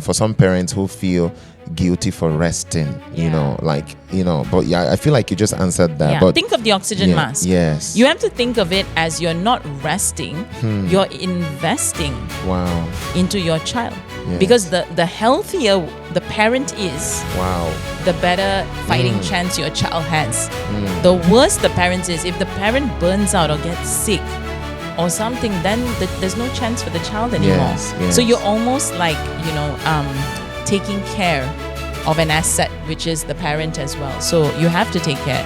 for some parents who feel guilty for resting, but I feel like you just answered that. Yeah. But think of the oxygen mask. Yes. You have to think of it as you're not resting, you're investing into your child. Yes. Because the healthier the parent is, the better fighting chance your child has. The worse the parent is, if the parent burns out or gets sick or something, then there's no chance for the child anymore. Yes. So you're almost like, taking care of an asset, which is the parent as well. So you have to take care.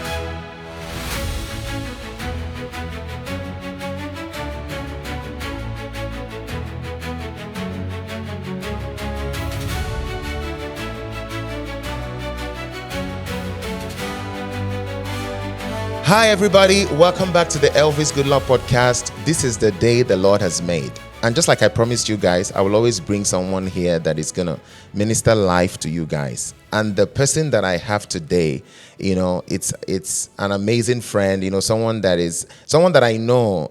Hi everybody, welcome back to the Elvis Good Luck Podcast. This is the day the Lord has made. And just like I promised you guys, I will always bring someone here that is going to minister life to you guys. And the person that I have today, it's an amazing friend, someone that I know,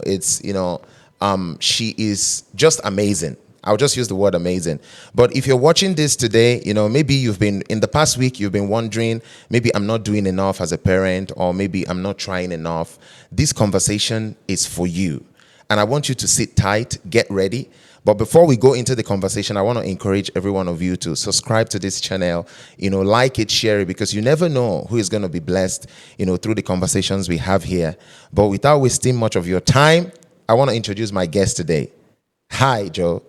she is just amazing. I'll just use the word amazing. But if you're watching this today, maybe you've been, in the past week, you've been wondering, maybe I'm not doing enough as a parent, or maybe I'm not trying enough. This conversation is for you. And I want you to sit tight, get ready. But before we go into the conversation, I want to encourage every one of you to subscribe to this channel, like it, share it, because you never know who is going to be blessed, through the conversations we have here. But without wasting much of your time, I want to introduce my guest today. Hi, Joe.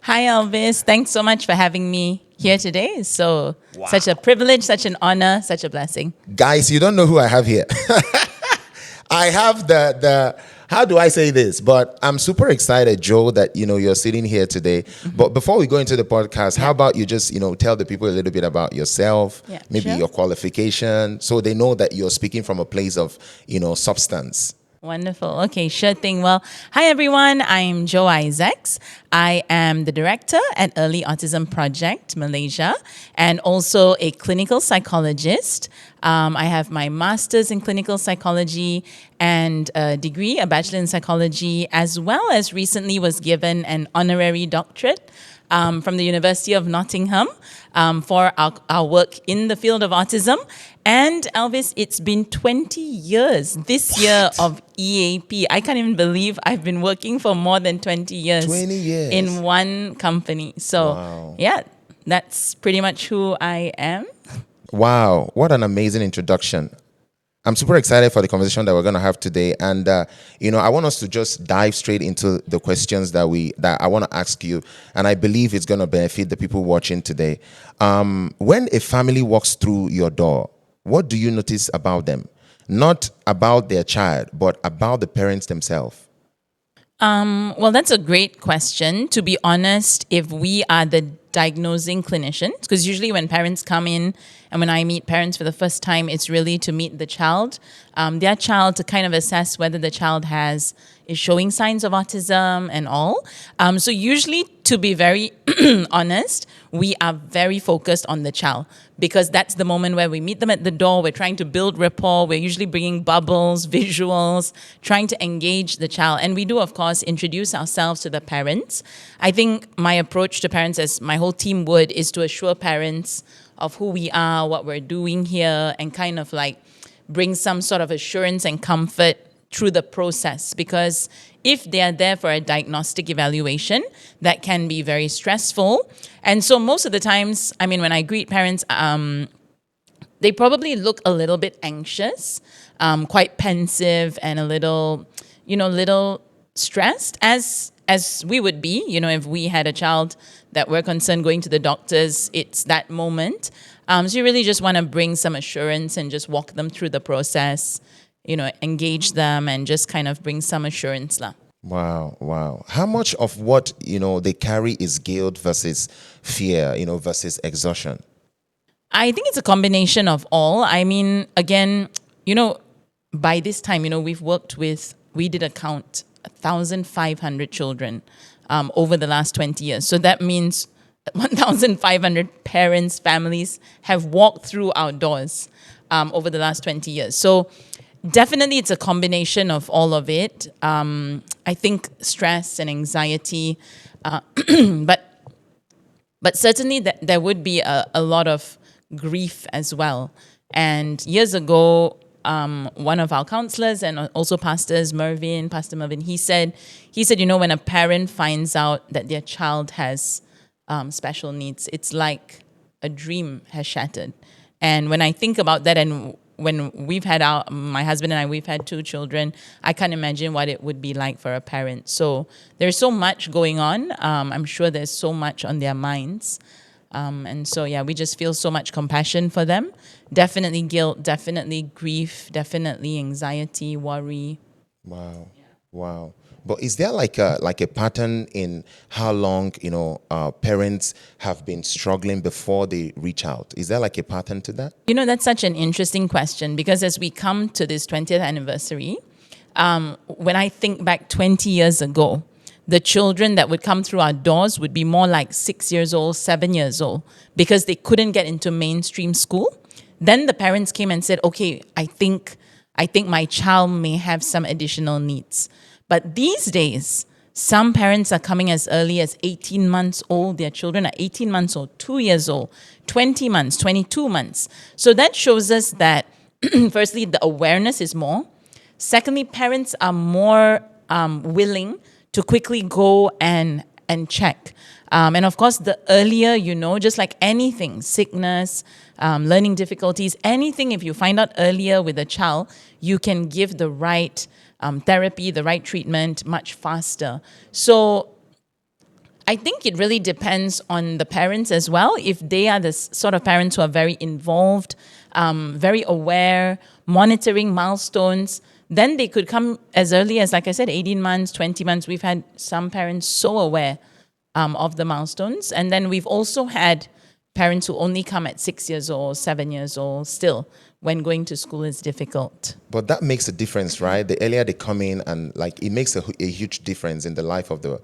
Hi, Elvis. Thanks so much for having me here today. It's such a privilege, such an honor, such a blessing. Guys, you don't know who I have here. I have the how do I say this? But I'm super excited, Joe, that, you're sitting here today. Mm-hmm. But before we go into the podcast, how about you just, tell the people a little bit about yourself, maybe your qualification, so they know that you're speaking from a place of, substance. Wonderful. Okay, sure thing. Well, hi everyone. I'm Jochebed Isaacs. I am the director at Early Autism Project Malaysia and also a clinical psychologist. I have my master's in clinical psychology and a degree, a bachelor in psychology, as well as recently was given an honorary doctorate from the University of Nottingham for our work in the field of autism. And Elvis, it's been 20 years this year of EAP. I can't even believe I've been working for more than 20 years. 20 years. In one company. So, that's pretty much who I am. Wow, what an amazing introduction. I'm super excited for the conversation that we're going to have today. And, I want us to just dive straight into the questions that I want to ask you. And I believe it's going to benefit the people watching today. When a family walks through your door, what do you notice about them? Not about their child, but about the parents themselves. Well, that's a great question. To be honest, if we are the diagnosing clinicians, because usually when parents come in and when I meet parents for the first time, it's really to meet the child, their child, to kind of assess whether the child is showing signs of autism and all. So usually, to be very honest, we are very focused on the child because that's the moment where we meet them at the door. We're trying to build rapport. We're usually bringing bubbles, visuals, trying to engage the child. And we do, of course, introduce ourselves to the parents. I think my approach to parents, as my whole team would, is to assure parents of who we are, what we're doing here, and kind of like bring some sort of assurance and comfort through the process, because if they are there for a diagnostic evaluation, that can be very stressful. And so most of the times, when I greet parents, they probably look a little bit anxious, quite pensive, and a little stressed, as we would be, if we had a child that we're concerned going to the doctors. It's that moment. So you really just want to bring some assurance and just walk them through the process, engage them and just kind of bring some assurance. Wow. How much of what, they carry is guilt versus fear, versus exhaustion? I think it's a combination of all. Again, by this time, we did a count, 1,500 children over the last 20 years. So that means 1,500 parents, families have walked through our doors over the last 20 years. So definitely it's a combination of all of it. I think stress and anxiety, but But certainly there would be a lot of grief as well. And years ago, one of our counselors and also Pastor Mervin, he said, when a parent finds out that their child has special needs, it's like a dream has shattered. And when I think about that, and when we've had my husband and I, we've had 2 children, I can't imagine what it would be like for a parent. So there's so much going on. I'm sure there's so much on their minds. And so, we just feel so much compassion for them. Definitely guilt, definitely grief, definitely anxiety, worry. Wow. Wow. But is there like a pattern in how long, parents have been struggling before they reach out? Is there like a pattern to that? That's such an interesting question, because as we come to this 20th anniversary, when I think back 20 years ago, the children that would come through our doors would be more like 6 years old, 7 years old, because they couldn't get into mainstream school. Then the parents came and said, okay, I think my child may have some additional needs. But these days, some parents are coming as early as 18 months old. Their children are 18 months old, 2 years old, 20 months, 22 months. So that shows us that, firstly, the awareness is more. Secondly, parents are more willing to quickly go and check. And of course, the earlier just like anything, sickness, learning difficulties, anything, if you find out earlier with a child, you can give the right therapy, the right treatment much faster. So I think it really depends on the parents as well. If they are the sort of parents who are very involved, very aware, monitoring milestones, then they could come as early as, like I said, 18 months, 20 months. We've had some parents so aware of the milestones. And then we've also had parents who only come at 6 years old, 7 years old, still, when going to school is difficult. But that makes a difference, right? The earlier they come in, and like it makes a huge difference in the life of the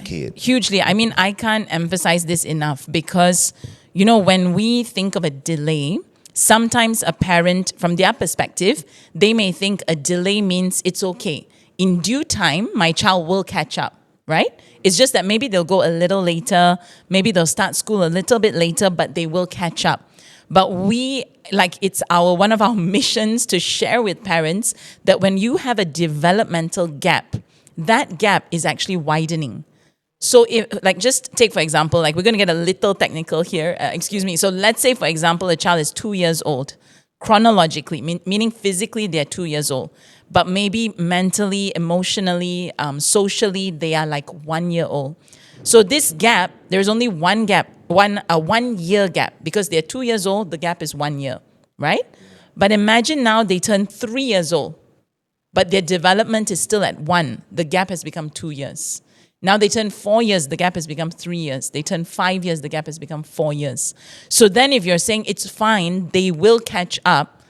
kid. Hugely. I mean, I can't emphasize this enough, because, when we think of a delay, sometimes a parent, from their perspective, they may think a delay means it's okay. In due time, my child will catch up, right? It's just that maybe they'll go a little later, maybe they'll start school a little bit later, but they will catch up. But it's one of our missions to share with parents that when you have a developmental gap, that gap is actually widening. So just take, for example, we're going to get a little technical here. So let's say, for example, a child is 2 years old, chronologically, meaning physically they're 2 years old, but maybe mentally, emotionally, socially, they are like 1 year old. So this gap, there's only one gap, a 1 year gap, because they're 2 years old, the gap is 1 year, right? But imagine now they turn 3 years old, but their development is still at 1. The gap has become 2 years. Now they turn 4 years, the gap has become 3 years. They turn 5 years, the gap has become 4 years. So then if you're saying it's fine, they will catch up,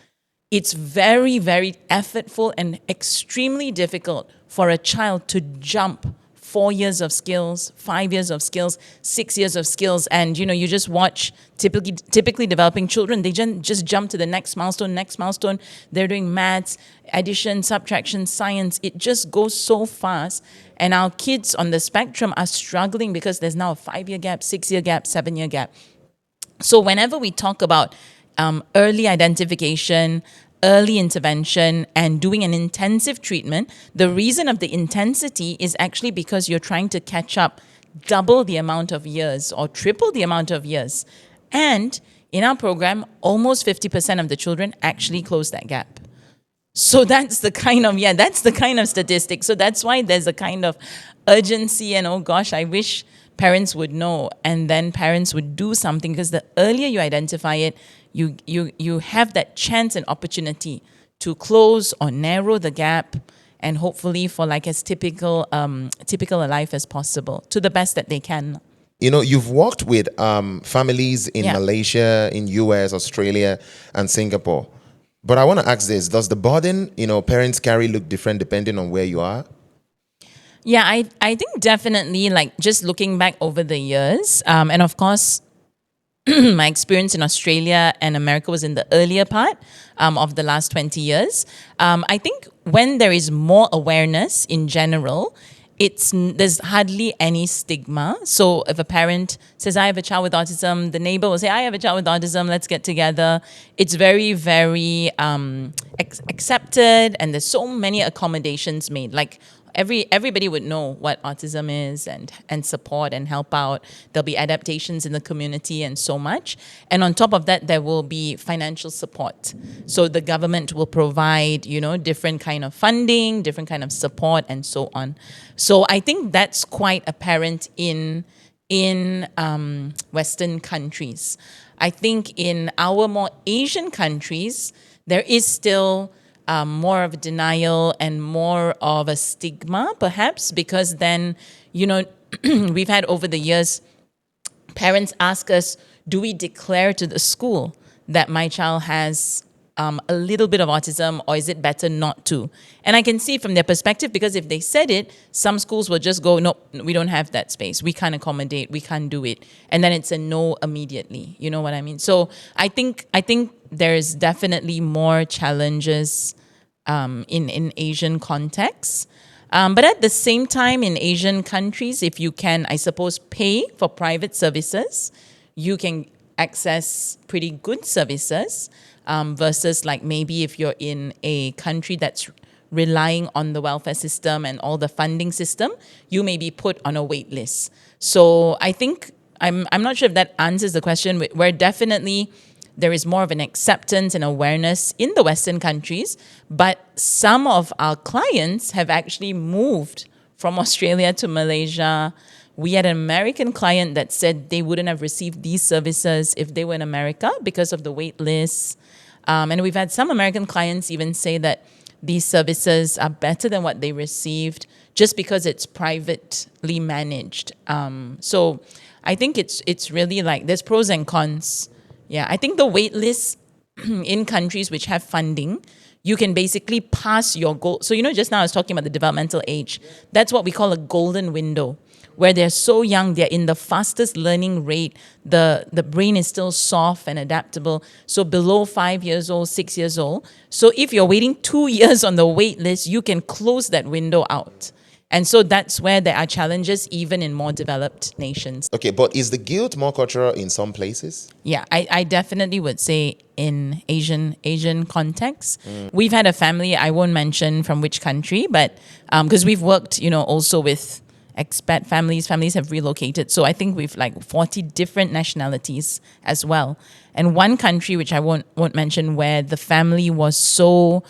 it's very, very effortful and extremely difficult for a child to jump 4 years of skills, 5 years of skills, 6 years of skills. And, you just watch typically developing children, they just jump to the next milestone. They're doing maths, addition, subtraction, science. It just goes so fast. And our kids on the spectrum are struggling because there's now a 5-year gap, 6-year gap, 7-year gap. So whenever we talk about early identification, early intervention, and doing an intensive treatment, the reason of the intensity is actually because you're trying to catch up double the amount of years or triple the amount of years. And in our program, almost 50% of the children actually close that gap. So that's the kind of statistic. So that's why there's a kind of urgency and, oh gosh, I wish parents would know, and then parents would do something, because the earlier you identify it, you have that chance and opportunity to close or narrow the gap, and hopefully for as typical a life as possible, to the best that they can. You've worked with families in Malaysia, in US, Australia, and Singapore. But I want to ask this: does the burden parents carry look different depending on where you are? Yeah, I think definitely, just looking back over the years, and of course, my experience in Australia and America was in the earlier part of the last 20 years. I think when there is more awareness in general, there's hardly any stigma. So if a parent says, I have a child with autism, the neighbor will say, I have a child with autism, let's get together. It's very, very accepted, and there's so many accommodations made. Like everybody would know what autism is and support and help out. There'll be adaptations in the community and so much. And on top of that, there will be financial support. So the government will provide, different kind of funding, different kind of support, and so on. So I think that's quite apparent in Western countries. I think in our more Asian countries, there is still more of a denial and more of a stigma, perhaps, because then, we've had over the years, parents ask us, do we declare to the school that my child has a little bit of autism, or is it better not to? And I can see from their perspective, because if they said it, some schools will just go, no, we don't have that space. We can't accommodate. We can't do it. And then it's a no immediately. You know what I mean? So I think there's definitely more challenges in Asian contexts. But at the same time, in Asian countries, if you can, I suppose, pay for private services, you can access pretty good services versus like maybe if you're in a country that's relying on the welfare system and all the funding system, you may be put on a wait list. So I think, I'm not sure if that answers the question. We're definitely, there is more of an acceptance and awareness in the Western countries, but some of our clients have actually moved from Australia to Malaysia. We had an American client that said they wouldn't have received these services if they were in America because of the wait lists. And we've had some American clients even say that these services are better than what they received just because it's privately managed. So I think it's really like there's pros and cons. Yeah, I think the wait lists in countries which have funding, you can basically pass your goal. So, just now I was talking about the developmental age. That's what we call a golden window, where they're so young, they're in the fastest learning rate. The brain is still soft and adaptable. So below 5 years old, 6 years old. So if you're waiting 2 years on the wait list, you can close that window out. And so that's where there are challenges even in more developed nations. Okay, but is the guilt more cultural in some places? Yeah, I definitely would say in Asian contexts. We've had a family, I won't mention from which country, but because we've worked, also with expat families have relocated. So I think we've like 40 different nationalities as well. And one country, which I won't mention, where the family was so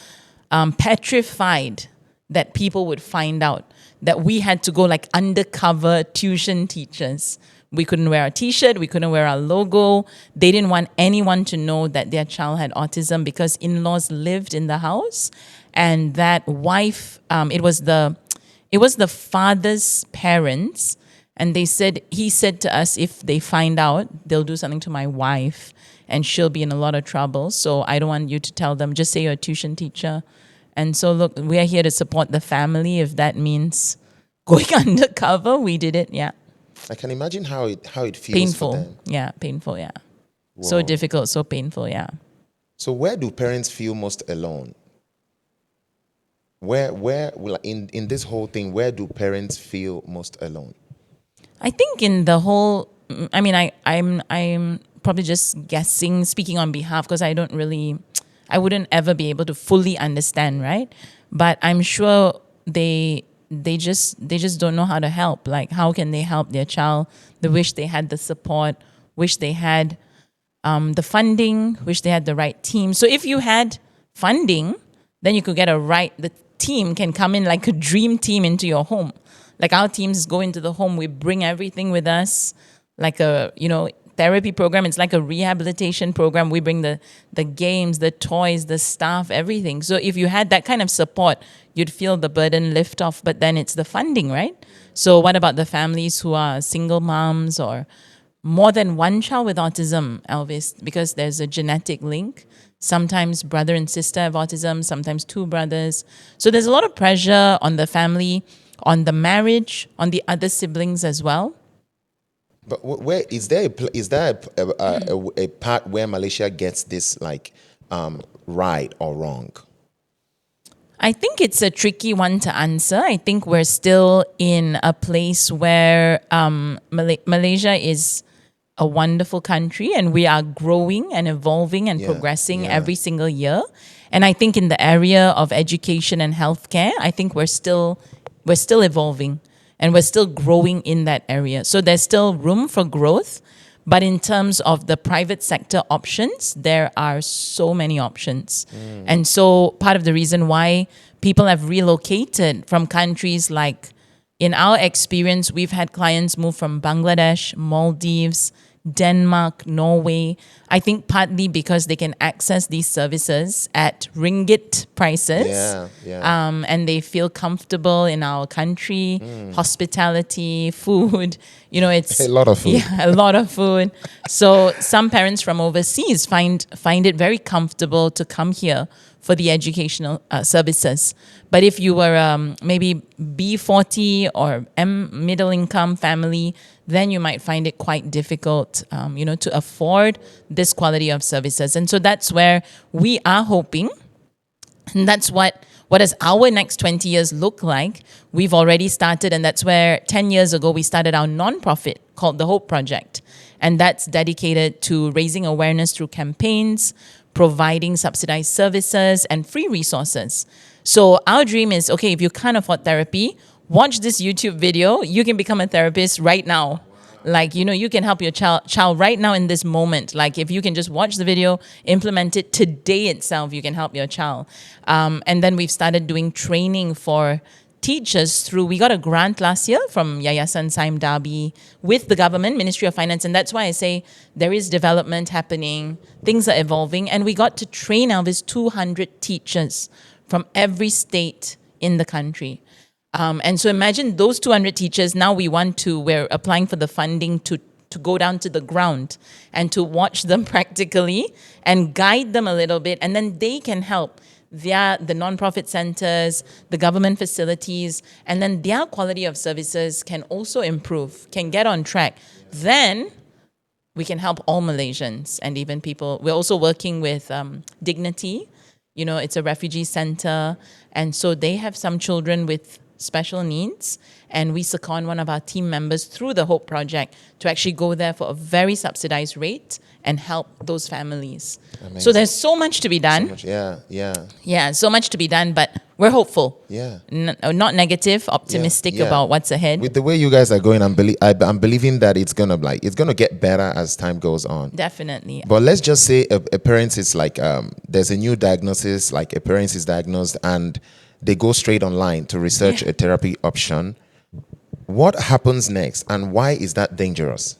petrified that people would find out, that we had to go like undercover tuition teachers. We couldn't wear a t-shirt. We couldn't wear our logo. They didn't want anyone to know that their child had autism because in-laws lived in the house. And that wife, it was the father's parents. And he said to us, if they find out, they'll do something to my wife and she'll be in a lot of trouble. So I don't want you to tell them, just say you're a tuition teacher. And so, look, we are here to support the family. If that means going undercover, we did it. Yeah. I can imagine how it feels. Painful. For them. Yeah, painful. Yeah. Wow. So difficult, so painful. Yeah. So where do parents feel most alone? Where in this whole thing, where do parents feel most alone? I think in the whole. I mean, I'm probably just guessing, speaking on behalf, because I wouldn't ever be able to fully understand, right? But I'm sure they just don't know how to help. Like, how can they help their child? They wish they had the support, wish they had the funding, wish they had the right team. So if you had funding, then you could get the team can come in like a dream team into your home. Like our teams go into the home, we bring everything with us, like a, therapy program. It's like a rehabilitation program. We bring the games, the toys, the staff, everything. So if you had that kind of support, you'd feel the burden lift off. But then it's the funding, right? So what about the families who are single moms or more than one child with autism, Elvis? Because there's a genetic link. Sometimes brother and sister have autism, sometimes two brothers. So there's a lot of pressure on the family, on the marriage, on the other siblings as well. But where is there a part where Malaysia gets this like right or wrong? I think it's a tricky one to answer. I think we're still in a place where Malaysia is a wonderful country and we are growing and evolving and progressing every single year. And I think in the area of education and healthcare, I think we're still evolving and we're still growing in that area. So there's still room for growth. But in terms of the private sector options, there are so many options. And so part of the reason why people have relocated from countries like, in our experience, we've had clients move from Bangladesh, Maldives, Denmark, Norway. I think partly because they can access these services at ringgit prices. And they feel comfortable in our country, hospitality, food. You know, it's a lot of food. Yeah, a lot of food. So some parents from overseas find it very comfortable to come here for the educational services. But if you were maybe B40 or middle income family, then you might find it quite difficult, to afford this quality of services. And so that's where we are hoping, and that's what does our next 20 years look like? We've already started, and that's where 10 years ago we started our nonprofit called the Hope Project. And that's dedicated to raising awareness through campaigns, providing subsidized services and free resources. So our dream is, okay, if you can't afford therapy, watch this YouTube video. You can become a therapist right now. Like, you can help your child right now in this moment. Like, if you can just watch the video, implement it today itself, you can help your child. And then we've started doing training for teachers we got a grant last year from Yayasan Saim Darby with the government, Ministry of Finance. And that's why I say there is development happening, things are evolving. And we got to train Elvis 200 teachers from every state in the country. And so imagine those 200 teachers, now we're applying for the funding to go down to the ground and to watch them practically and guide them a little bit. And then they can help the nonprofit centers, the government facilities, and then their quality of services can also improve, can get on track. Then we can help all Malaysians and even people. We're also working with Dignity. It's a refugee center. And so they have some children with special needs. And we second one of our team members through the Hope Project to actually go there for a very subsidized rate and help those families. Amazing. So there's so much to be done. So much to be done, but we're hopeful. Not negative, optimistic about what's ahead. With the way you guys are going, I'm believing that it's gonna get better as time goes on. Definitely. But let's just say a parent is like, there's a new diagnosis, like a parent is diagnosed and they go straight online to research a therapy option. What happens next, and why is that dangerous?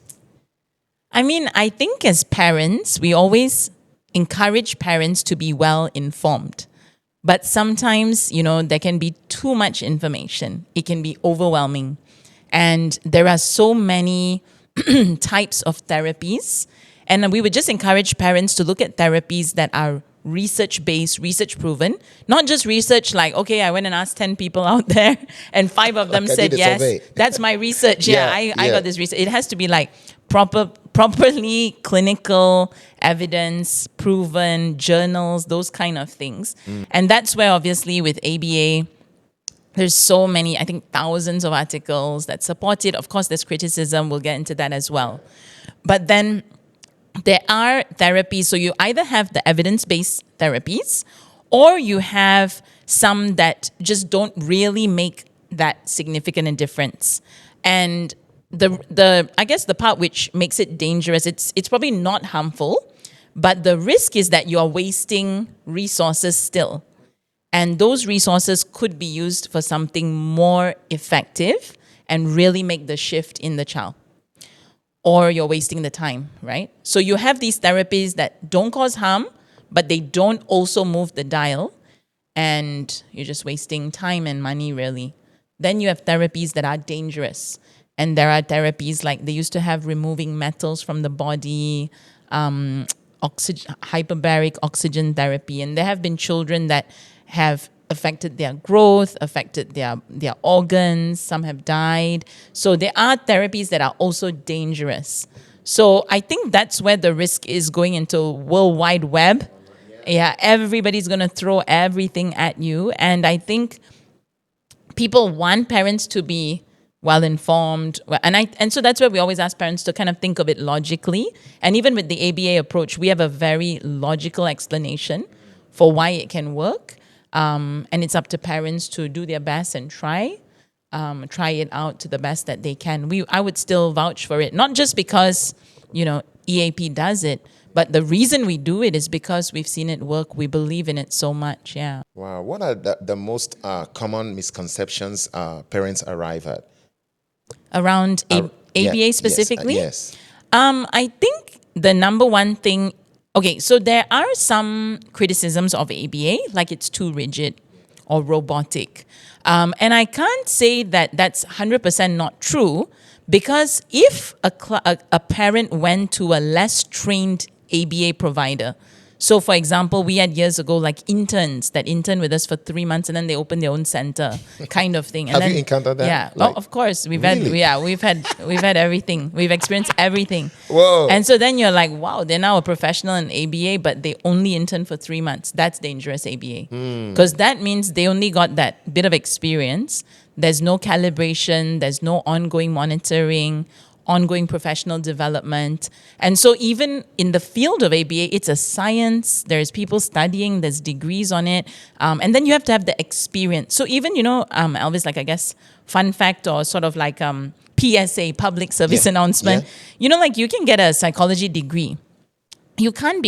I mean, I think as parents, we always encourage parents to be well informed. But sometimes, there can be too much information. It can be overwhelming. And there are so many types of therapies. And we would just encourage parents to look at therapies that are research-based, research-proven, not just research like, okay, I went and asked 10 people out there and 5 of them said yes. That's my research. I got this research. It has to be like properly clinical evidence, proven journals, those kind of things. And that's where obviously with ABA, there's so many, I think thousands of articles that support it. Of course, there's criticism. We'll get into that as well. But then there are therapies. So you either have the evidence-based therapies or you have some that just don't really make that significant a difference. And I guess the part which makes it dangerous, it's probably not harmful, but the risk is that you are wasting resources still. And those resources could be used for something more effective and really make the shift in the child. Or you're wasting the time, right? So you have these therapies that don't cause harm, but they don't also move the dial, and you're just wasting time and money, really. Then you have therapies that are dangerous. And there are therapies like they used to have removing metals from the body, hyperbaric oxygen therapy. And there have been children that have affected their growth, affected their organs. Some have died. So there are therapies that are also dangerous. So I think that's where the risk is going into World Wide Web. Yeah, everybody's going to throw everything at you. And I think people want parents to be well informed, and so that's where we always ask parents to kind of think of it logically. And even with the ABA approach, we have a very logical explanation for why it can work, and it's up to parents to do their best and try it out to the best that they can. I would still vouch for it, not just because EAP does it, but the reason we do it is because we've seen it work. We believe in it so much. Yeah. Wow. What are the most common misconceptions parents arrive at? Around ABA specifically? Yes. I think the number one thing, okay, so there are some criticisms of ABA, like it's too rigid or robotic. And I can't say that that's 100% not true, because if a parent went to a less trained ABA provider, so for example, we had years ago like interns that intern with us for 3 months and then they open their own center, kind of thing. And Have you encountered that? Yeah, of course. We've Really? had everything. We've experienced everything. Whoa. And so then you're like, wow, they're now a professional in ABA, but they only intern for 3 months. That's dangerous ABA. Because that means they only got that bit of experience. There's no calibration, there's no ongoing monitoring, ongoing professional development. And so even in the field of ABA, it's a science. There's people studying, there's degrees on it. And then you have to have the experience. So even, Elvis, like I guess, fun fact or sort of like PSA, public service announcement, like you can get a psychology degree. You can't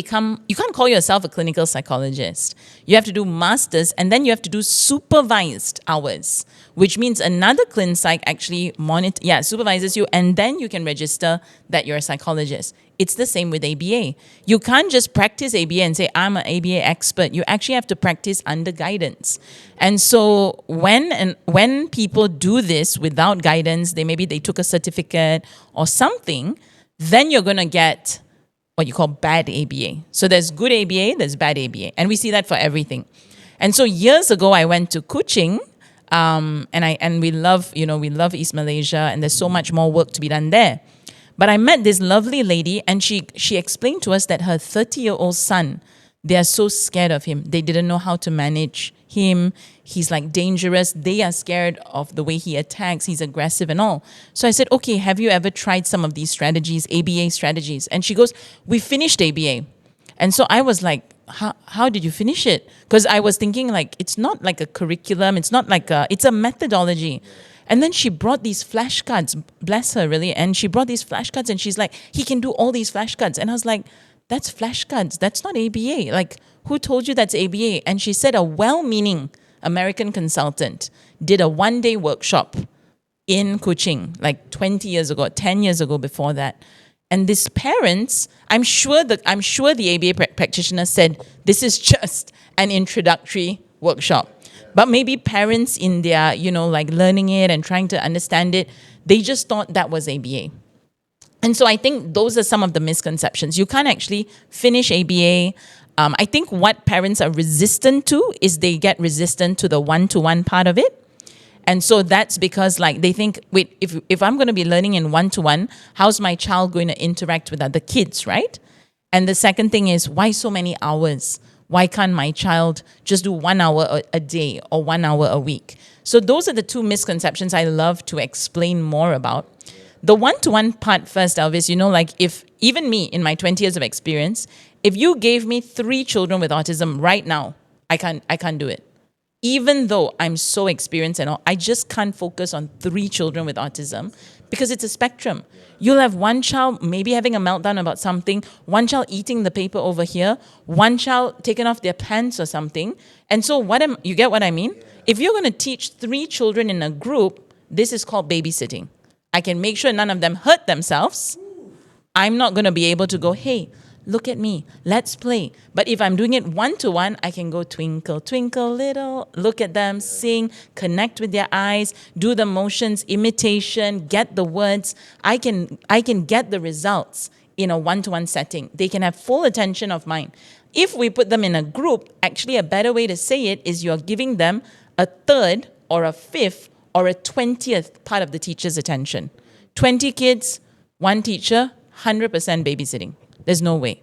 call yourself a clinical psychologist. You have to do masters, and then you have to do supervised hours, which means another clin psych actually supervises you, and then you can register that you're a psychologist. It's the same with ABA. You can't just practice ABA and say, I'm an ABA expert. You actually have to practice under guidance. And so when people do this without guidance, they took a certificate or something, then you're going to get what you call bad ABA. So there's good ABA, there's bad ABA. And we see that for everything. And so years ago, I went to Kuching, and we love East Malaysia, and there's so much more work to be done there. But I met this lovely lady, and she explained to us that her 30-year-old son, they are so scared of him. They didn't know how to manage him. He's like dangerous. They are scared of the way he attacks. He's aggressive and all. So I said, okay, have you ever tried some of these strategies, ABA strategies? And she goes, we finished ABA. And so I was like, how did you finish it? Because I was thinking like, it's not like a curriculum. It's not like it's a methodology. And then she brought these flashcards, bless her really. And she brought these flashcards and she's like, he can do all these flashcards. And I was like, that's flashcards. That's not ABA. Like, who told you that's ABA? And she said a well-meaning American consultant did a one-day workshop in Kuching, like 20 years ago, 10 years ago before that. And these parents, I'm sure the ABA practitioner said, this is just an introductory workshop. But maybe parents in their, like learning it and trying to understand it, they just thought that was ABA. And so I think those are some of the misconceptions. You can't actually finish ABA. I think what parents are resistant to is they get resistant to the one-to-one part of it. And so that's because like they think, wait, if I'm going to be learning in one-to-one, how's my child going to interact with other kids, right? And the second thing is, why so many hours? Why can't my child just do 1 hour a day or 1 hour a week? So those are the two misconceptions I love to explain more about. The one-to-one part first, Elvis, like if even me in my 20 years of experience, if you gave me 3 children with autism right now, I can't do it. Even though I'm so experienced and all, I just can't focus on 3 children with autism because it's a spectrum. You'll have one child maybe having a meltdown about something, one child eating the paper over here, one child taking off their pants or something. And so you get what I mean? If you're going to teach 3 children in a group, this is called babysitting. I can make sure none of them hurt themselves. I'm not going to be able to go, hey, look at me, let's play. But if I'm doing it one-to-one, I can go twinkle, twinkle little, look at them, sing, connect with their eyes, do the motions, imitation, get the words. I can get the results in a one-to-one setting. They can have full attention of mine. If we put them in a group, actually a better way to say it is you're giving them a third or a fifth or a 20th part of the teacher's attention. 20 kids, 1 teacher, 100% babysitting. There's no way.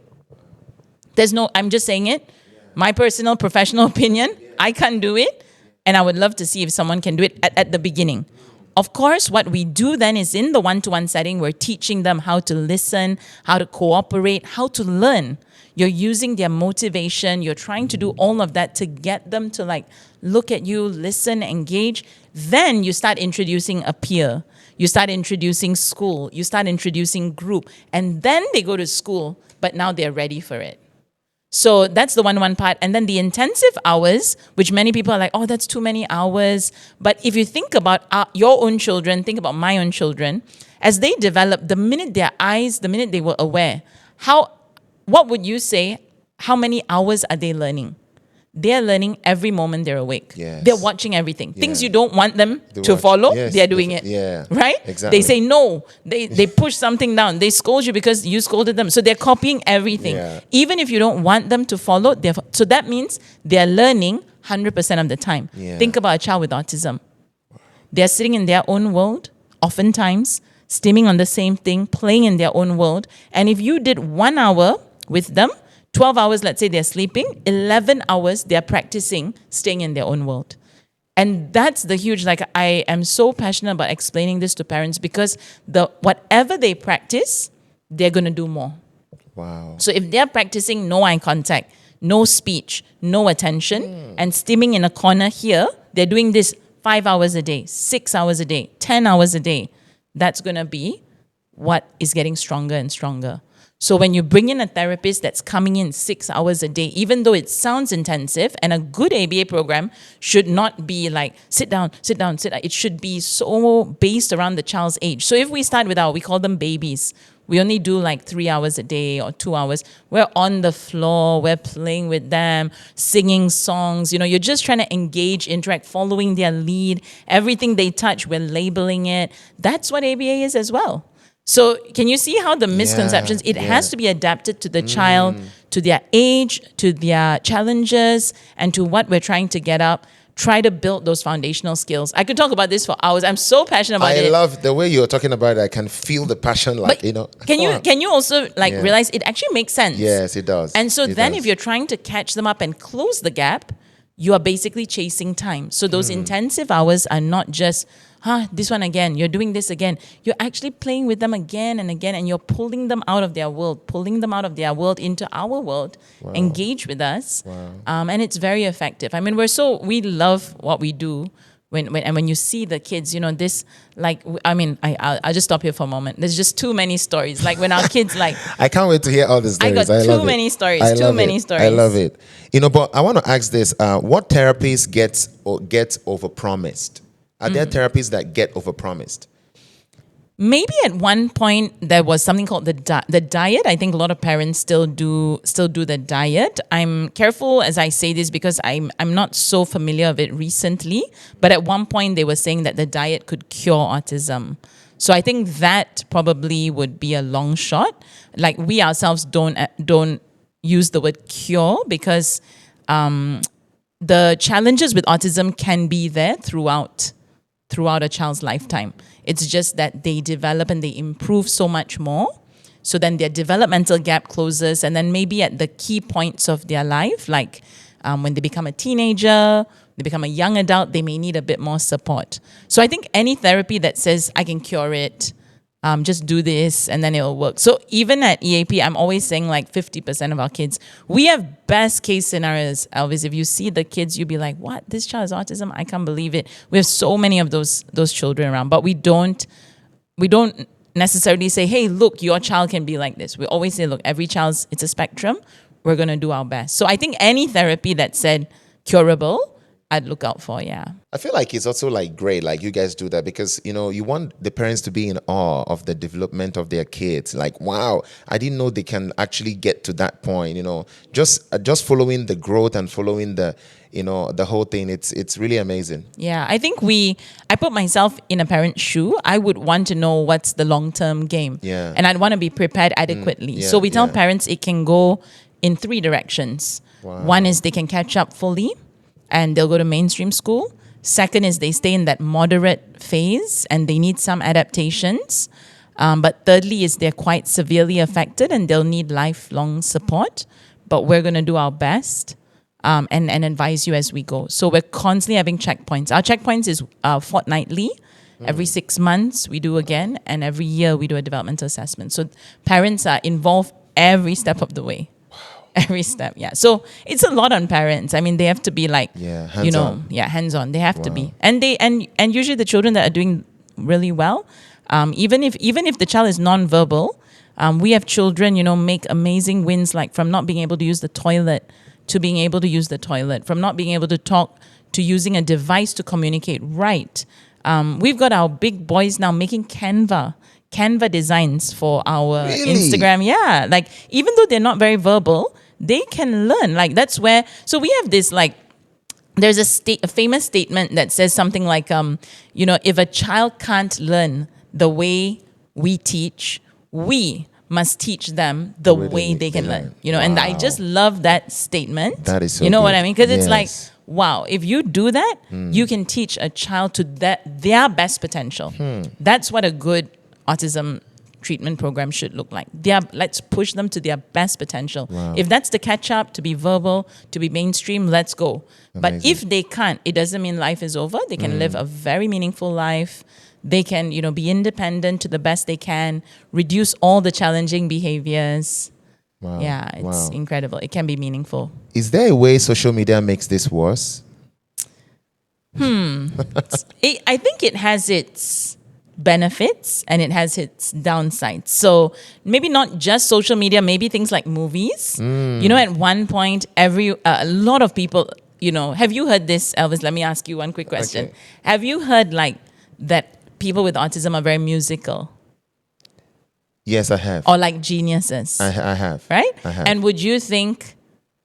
I'm just saying it. My personal professional opinion, I can't do it. And I would love to see if someone can do it at the beginning. Of course, what we do then is in the one-to-one setting, we're teaching them how to listen, how to cooperate, how to learn. You're using their motivation. You're trying to do all of that to get them to like look at you, listen, engage. Then you start introducing a peer. You start introducing school. You start introducing group. And then they go to school, but now they're ready for it. So that's the one part. And then the intensive hours, which many people are like, oh, that's too many hours. But if you think about your own children, think about my own children, as they develop, the minute they were aware, what would you say, how many hours are they learning? They're learning every moment they're awake. Yes. They're watching everything. Yeah. Things you don't want them to follow, yes, they're doing it. Yeah, right? Exactly. They say no. They push something down. They scold you because you scolded them. So they're copying everything. Yeah. Even if you don't want them to follow, so that means they're learning 100% of the time. Yeah. Think about a child with autism. They're sitting in their own world, oftentimes, stimming on the same thing, playing in their own world. And if you did 1 hour with them, 12 hours, let's say they're sleeping, 11 hours, they're practicing staying in their own world. And that's the huge, like, I am so passionate about explaining this to parents because whatever they practice, they're going to do more. Wow. So if they're practicing no eye contact, no speech, no attention, and stimming in a corner here, they're doing this 5 hours a day, 6 hours a day, 10 hours a day. That's going to be what is getting stronger and stronger. So when you bring in a therapist that's coming in 6 hours a day, even though it sounds intensive, and a good ABA program should not be like, sit down. It should be so based around the child's age. So if we start with we call them babies. We only do like 3 hours a day or 2 hours. We're on the floor, we're playing with them, singing songs. You're just trying to engage, interact, following their lead. Everything they touch, we're labeling it. That's what ABA is as well. So can you see how the misconceptions, it has to be adapted to the child, to their age, to their challenges, and to what we're trying to get up. Try to build those foundational skills. I could talk about this for hours. I'm so passionate about it. I love the way you're talking about it. I can feel the passion, Can you also realize it actually makes sense? Yes, it does. And so if you're trying to catch them up and close the gap, you are basically chasing time. So those intensive hours are not just, this one again, you're doing this again. You're actually playing with them again and again, and you're pulling them out of their world into our world. Wow. Engage with us. Wow. And it's very effective. I mean, we love what we do. When you see the kids, this, I'll just stop here for a moment. There's just too many stories. Like when our kids, I can't wait to hear all the stories. I got too many stories. I love it. But I want to ask this: what therapies gets overpromised? Are there therapies that get overpromised? Maybe at one point there was something called the diet. I think a lot of parents still do the diet. I'm careful as I say this because I'm not so familiar with it recently. But at one point they were saying that the diet could cure autism. So I think that probably would be a long shot. Like we ourselves don't use the word cure because the challenges with autism can be there throughout a child's lifetime. It's just that they develop and they improve so much more. So then their developmental gap closes, and then maybe at the key points of their life, like when they become a teenager, they become a young adult, they may need a bit more support. So I think any therapy that says, I can cure it, just do this and then it'll work. So even at EAP, I'm always saying 50% of our kids, we have best case scenarios, Elvis. If you see the kids, you'll be like, what? This child has autism? I can't believe it. We have so many of those children around, but we don't necessarily say, hey, look, your child can be like this. We always say, look, every child's, it's a spectrum. We're going to do our best. So I think any therapy that said curable, I'd look out for, yeah. I feel like it's also great, you guys do that because, you want the parents to be in awe of the development of their kids. Wow, I didn't know they can actually get to that point, just following the growth and following the, the whole thing. It's really amazing. Yeah, I think I put myself in a parent's shoe. I would want to know what's the long-term game. Yeah. And I'd want to be prepared adequately. So we tell parents it can go in 3 directions. Wow. One is they can catch up fully and they'll go to mainstream school. Second is they stay in that moderate phase and they need some adaptations. But thirdly is they're quite severely affected and they'll need lifelong support. But we're going to do our best and advise you as we go. So we're constantly having checkpoints. Our checkpoints is fortnightly. Every 6 months we do again, and every year we do a developmental assessment. So parents are involved every step of the way. Every step, yeah. So it's a lot on parents. I mean, they have to be like, hands-on. Hands-on. They have to be, and usually the children that are doing really well, even if the child is non-verbal, we have children, make amazing wins, like from not being able to use the toilet to being able to use the toilet, from not being able to talk to using a device to communicate. Right. We've got our big boys now making Canva designs for our Instagram. Yeah, like even though they're not very verbal, they can learn. Like that's where. So we have this like. There's a famous statement that says something like, if a child can't learn the way we teach, we must teach them the way they can learn. And I just love that statement. That is so You know good. what I mean? Because it's like, wow, if you do that, you can teach a child to their best potential. That's what a good autism treatment program should look like. Let's push them to their best potential. Wow. If that's the catch up, to be verbal, to be mainstream, let's go. Amazing. But if they can't, it doesn't mean life is over. They can live a very meaningful life. They can, be independent to the best they can, reduce all the challenging behaviors. Wow. Yeah, it's incredible. It can be meaningful. Is there a way social media makes this worse? I think it has its benefits and it has its downsides. So maybe not just social media, maybe things like movies. At one point, a lot of people, have you heard this, Elvis? Let me ask you one quick question. Okay. Have you heard like that people with autism are very musical? Yes, I have. Or like geniuses? I have. Right? I have. And would you think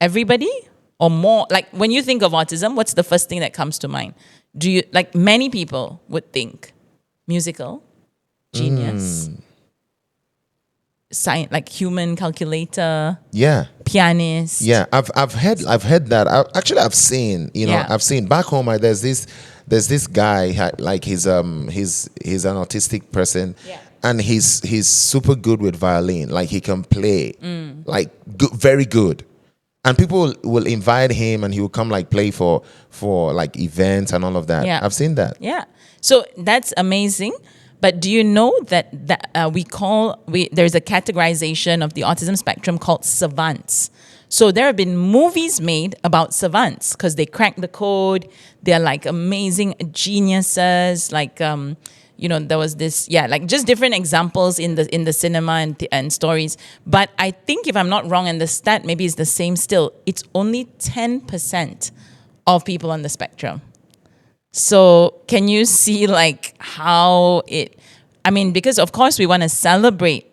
everybody or more, like when you think of autism, what's the first thing that comes to mind? Do you, like many people would think musical, genius, like human calculator, pianist. Yeah, I've heard that. I've seen. I've seen back home. There's this guy. Like he's an autistic person, and he's super good with violin. Like he can play, like very good. And people will invite him, and he will come like play for like events and all of that. Yeah. I've seen that. Yeah. So that's amazing. But do you know that there's a categorization of the autism spectrum called savants. So there have been movies made about savants because they crack the code. They're like amazing geniuses. Like there was this, like just different examples in the cinema and stories. But I think if I'm not wrong, and the stat maybe is the same still, it's only 10% of people on the spectrum. So can you see like how because of course we want to celebrate,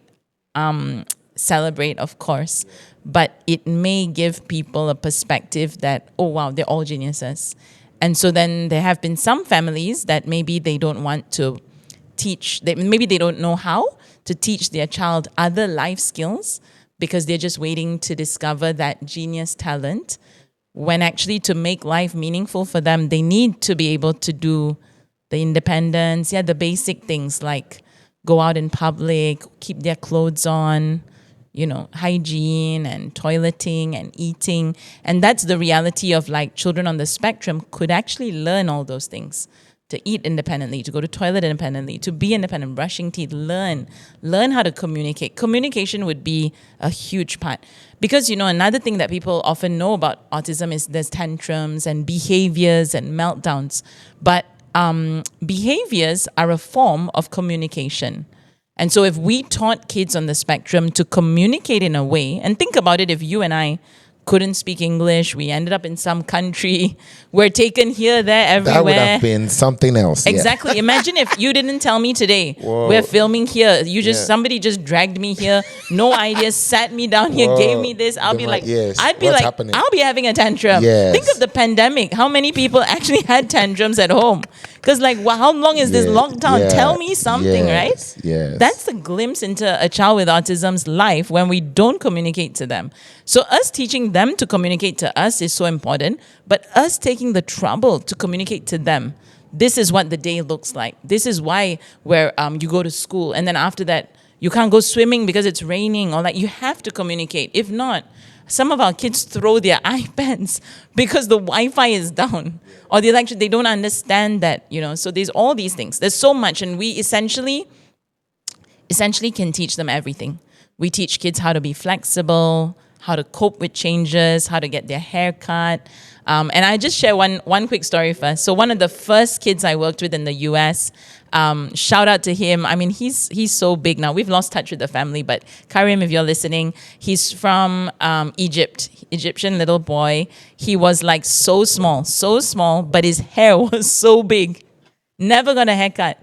of course, but it may give people a perspective that, oh wow, they're all geniuses. And so then there have been some families that maybe they don't want to teach, maybe they don't know how to teach their child other life skills because they're just waiting to discover that genius talent. When actually to make life meaningful for them, they need to be able to do the independence, the basic things like go out in public, keep their clothes on, hygiene and toileting and eating. And that's the reality of like children on the spectrum could actually learn all those things. To eat independently, to go to toilet independently, to be independent, brushing teeth, learn how to communicate. Communication would be a huge part. Because, another thing that people often know about autism is there's tantrums and behaviors and meltdowns. But behaviors are a form of communication. And so if we taught kids on the spectrum to communicate in a way, and think about it, if you and I couldn't speak English, we ended up in some country, we're taken here, there, everywhere. That would have been something else. Exactly. Imagine if you didn't tell me today, Whoa. we're filming here. Somebody just dragged me here, no idea, sat me down here, gave me this. I'll be like, I'll be having a tantrum. Yes. Think of the pandemic. How many people actually had tantrums at home? Because how long is this lockdown? Yeah. Tell me something, right? Yes. That's a glimpse into a child with autism's life when we don't communicate to them. So us teaching them to communicate to us is so important, but us taking the trouble to communicate to them, this is what the day looks like. This is why where you go to school and then after that you can't go swimming because it's raining, or like you have to communicate. If not, Some of our kids throw their iPads because the Wi-Fi is down, or they don't understand that, so there's all these things. There's so much, and we essentially can teach them everything. We teach kids how to be flexible, how to cope with changes, how to get their hair cut. And I just share one quick story first. So one of the first kids I worked with in the US, shout out to him. I mean, he's so big now. We've lost touch with the family, but Karim, if you're listening, he's from Egypt, Egyptian little boy. He was like so small, but his hair was so big. Never got a haircut.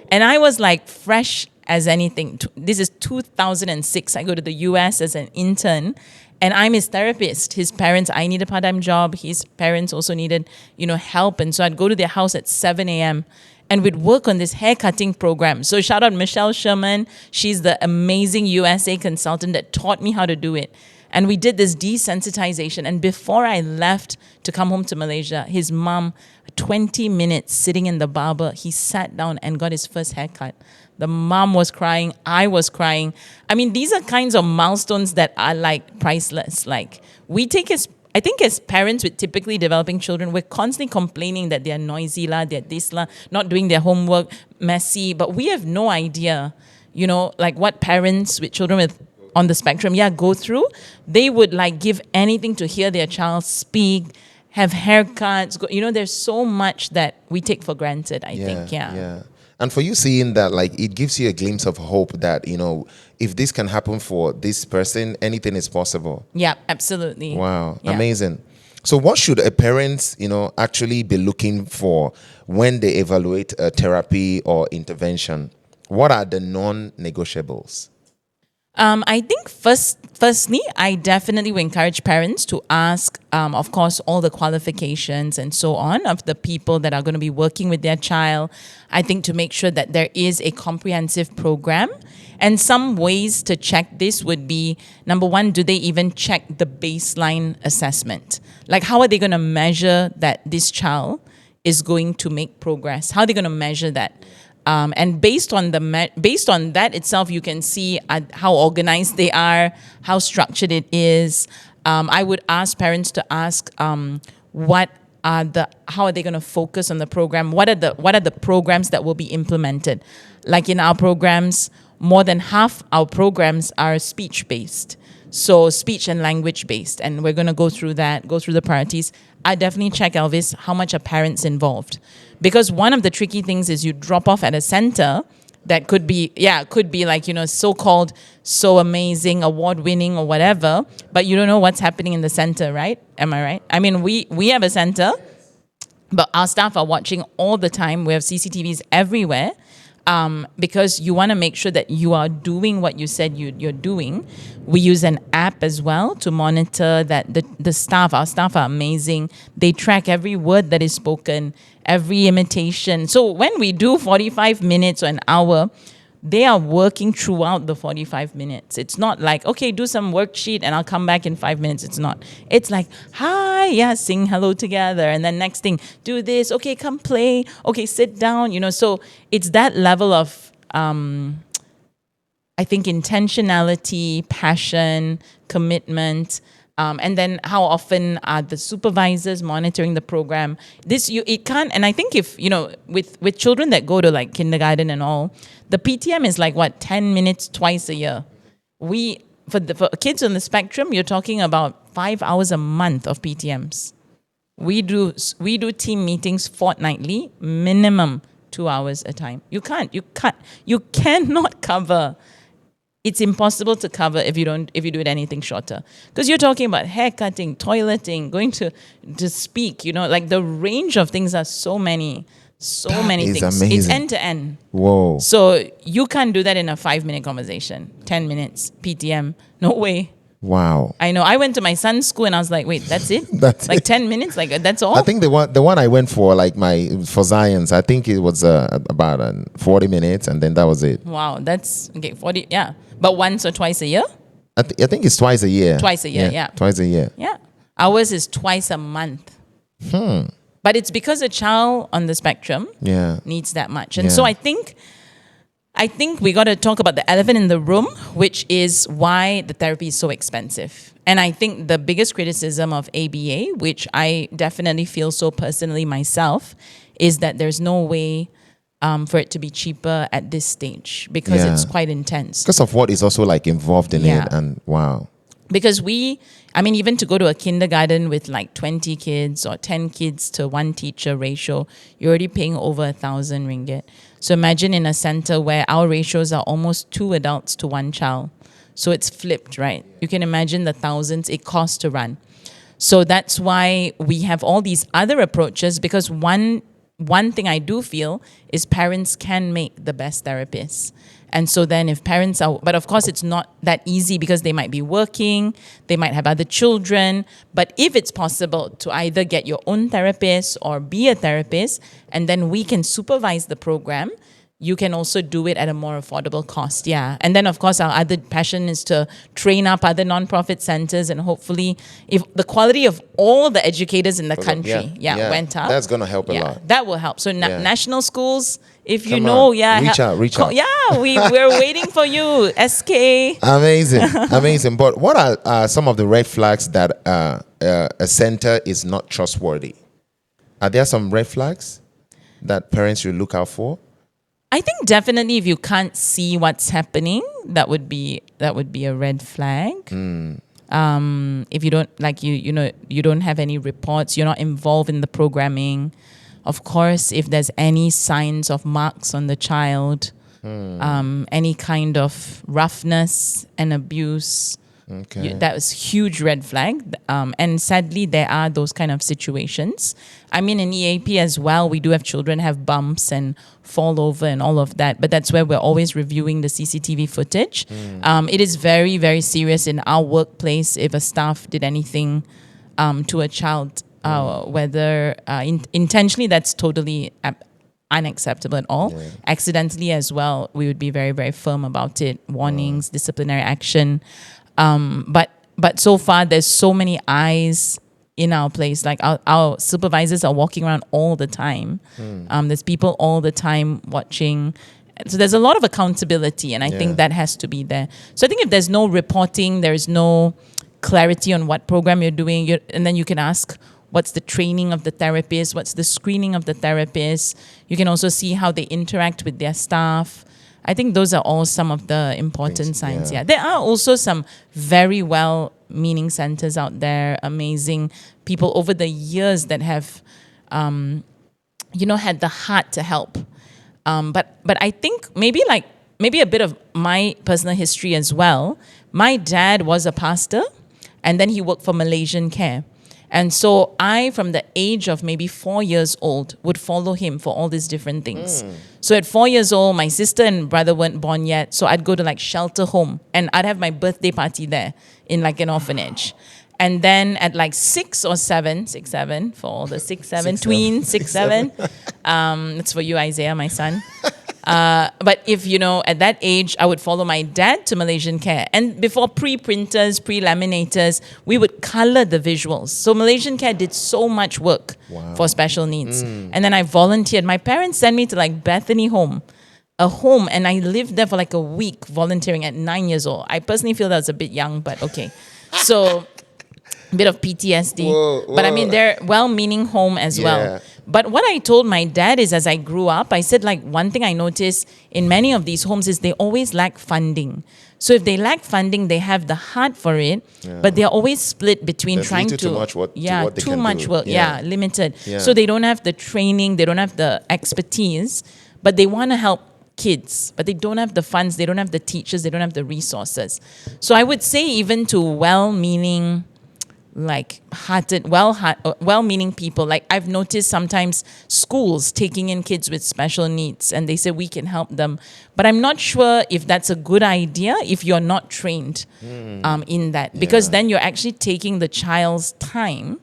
And I was like fresh as anything. This is 2006. I go to the US as an intern, and I'm his therapist. His parents, I need a part-time job. His parents also needed, help. And so I'd go to their house at 7 a.m. and we'd work on this hair cutting program. So shout out Michelle Sherman. She's the amazing USA consultant that taught me how to do it. And we did this desensitization. And before I left to come home to Malaysia, his mom, 20 minutes sitting in the barber, he sat down and got his first haircut. The mom was crying. I was crying. I mean, these are kinds of milestones that are like priceless. Like I think as parents with typically developing children, we're constantly complaining that they're noisy, they're this, not doing their homework, messy. But we have no idea, like what parents with children on the spectrum, go through. They would like give anything to hear their child speak, have haircuts. There's so much that we take for granted, I think. Yeah. And for you seeing that, like, it gives you a glimpse of hope that, if this can happen for this person, anything is possible. Yeah, absolutely. Wow. Yeah. Amazing. So what should a parent, actually be looking for when they evaluate a therapy or intervention? What are the non-negotiables? I think firstly, I definitely would encourage parents to ask, of course, all the qualifications and so on of the people that are going to be working with their child. I think to make sure that there is a comprehensive program. And some ways to check this would be, number one, do they even check the baseline assessment? Like, how are they going to measure that this child is going to make progress? How are they going to measure that? And based on that itself, you can see how organized they are, how structured it is. I would ask parents to ask how are they going to focus on the program? What are the programs that will be implemented? Like in our programs, more than half our programs are speech based. So speech and language based, and we're going to go through the priorities. I definitely check, Elvis, how much are parents involved? Because one of the tricky things is you drop off at a center that could be like, so-called, so amazing, award-winning or whatever, but you don't know what's happening in the center, right? Am I right? I mean, we have a center, but our staff are watching all the time. We have CCTVs everywhere. Because you want to make sure that you are doing what you said you're doing. We use an app as well to monitor that our staff are amazing. They track every word that is spoken, every imitation. So when we do 45 minutes or an hour, they are working throughout the 45 minutes. It's not like, okay, do some worksheet and I'll come back in 5 minutes. It's not. It's like, hi, sing hello together. And then next thing, do this. Okay, come play. Okay, sit down. So it's that level of, I think, intentionality, passion, commitment. And then how often are the supervisors monitoring the program? It can't, and I think if, with children that go to like kindergarten and all, the PTM is like 10 minutes twice a year. For kids on the spectrum, you're talking about 5 hours a month of PTMs. We do team meetings fortnightly, minimum 2 hours a time. You cannot cover. It's impossible to cover if you do it anything shorter. Because you're talking about hair cutting, toileting, going to speak, like the range of things are so many things. Amazing. It's end to end. Whoa. So you can't do that in a 5-minute conversation, 10 minutes, PTM. No way. Wow. I know. I went to my son's school and I was like, wait, that's it? That's like it. 10 minutes? Like, that's all? I think the one I went for, for Zion's, I think it was about 40 minutes, and then that was it. Wow. That's, okay, 40, yeah. But once or twice a year? I think it's twice a year. Twice a year, yeah. Twice a year. Yeah. Ours is twice a month. But it's because a child on the spectrum needs that much. And so I think I think we got to talk about the elephant in the room, which is why the therapy is so expensive. And I think the biggest criticism of ABA, which I definitely feel so personally myself, is that there's no way for it to be cheaper at this stage because it's quite intense. Because of what is also like involved in Yeah. it. And wow. Because even to go to a kindergarten with like 20 kids or 10 kids to one teacher ratio, you're already paying over 1,000 ringgit. So imagine in a center where our ratios are almost 2 adults to 1 child. So it's flipped, right? You can imagine the thousands it costs to run. So that's why we have all these other approaches, because one thing I do feel is parents can make the best therapists. And so then if parents are, but of course it's not that easy because they might be working, they might have other children. But if it's possible to either get your own therapist or be a therapist, and then we can supervise the program, you can also do it at a more affordable cost. Yeah. And then of course our other passion is to train up other nonprofit centers, and hopefully if the quality of all the educators in the country went up. That's going to help a lot. That will help. So national schools, if you Come know, on. Reach out. Yeah, we're waiting for you, SK. Amazing. But what are some of the red flags that a center is not trustworthy? Are there some red flags that parents should look out for? I think definitely if you can't see what's happening, that would be a red flag. If you don't you don't have any reports, you're not involved in the programming. Of course, if there's any signs of marks on the child, any kind of roughness and abuse, that was huge red flag. And sadly, there are those kind of situations. I mean, in EAP as well, we do have children have bumps and fall over and all of that. But that's where we're always reviewing the CCTV footage. It is very, very serious in our workplace if a staff did anything to a child, whether intentionally, that's totally unacceptable at all. Accidentally as well, we would be very, very firm about it. Warnings, disciplinary action. But so far, there's so many eyes in our place. Like our supervisors are walking around all the time. There's people all the time watching. So there's a lot of accountability, and I think that has to be there. So I think if there's no reporting, there's no clarity on what program you're doing, and then you can ask, what's the training of the therapist? What's the screening of the therapist? You can also see how they interact with their staff. I think those are all some of the important signs. There are also some very well-meaning centers out there, amazing people over the years that have, had the heart to help. But I think maybe a bit of my personal history as well. My dad was a pastor, and then he worked for Malaysian Care. And so I, from the age of maybe 4 years old, would follow him for all these different things. So at 4 years old, my sister and brother weren't born yet. So I'd go to like shelter home, and I'd have my birthday party there in like an orphanage. And then at like 6 or 7, for all the 6, 7, tweens, 6, 7. That's for you, Isaiah, my son. But if, at that age, I would follow my dad to Malaysian Care. And before pre-printers, pre-laminators, we would color the visuals. So Malaysian Care did so much work for special needs. And then I volunteered. My parents sent me to like Bethany Home, a home, and I lived there for like a week volunteering at 9 years old. I personally feel that was a bit young, but okay. So a bit of PTSD. Whoa. But I mean, they're well-meaning home as well. But what I told my dad is, as I grew up, I said, like, one thing I noticed in many of these homes is they always lack funding. So if they lack funding, they have the heart for it, but they're always split between There's trying too much work limited. So they don't have the training, they don't have the expertise, but they want to help kids, but they don't have the funds, they don't have the teachers, they don't have the resources. So I would say even to well-meaning, well-meaning people, like I've noticed sometimes schools taking in kids with special needs, and they say we can help them, but I'm not sure if that's a good idea if you're not trained in that, because then you're actually taking the child's time.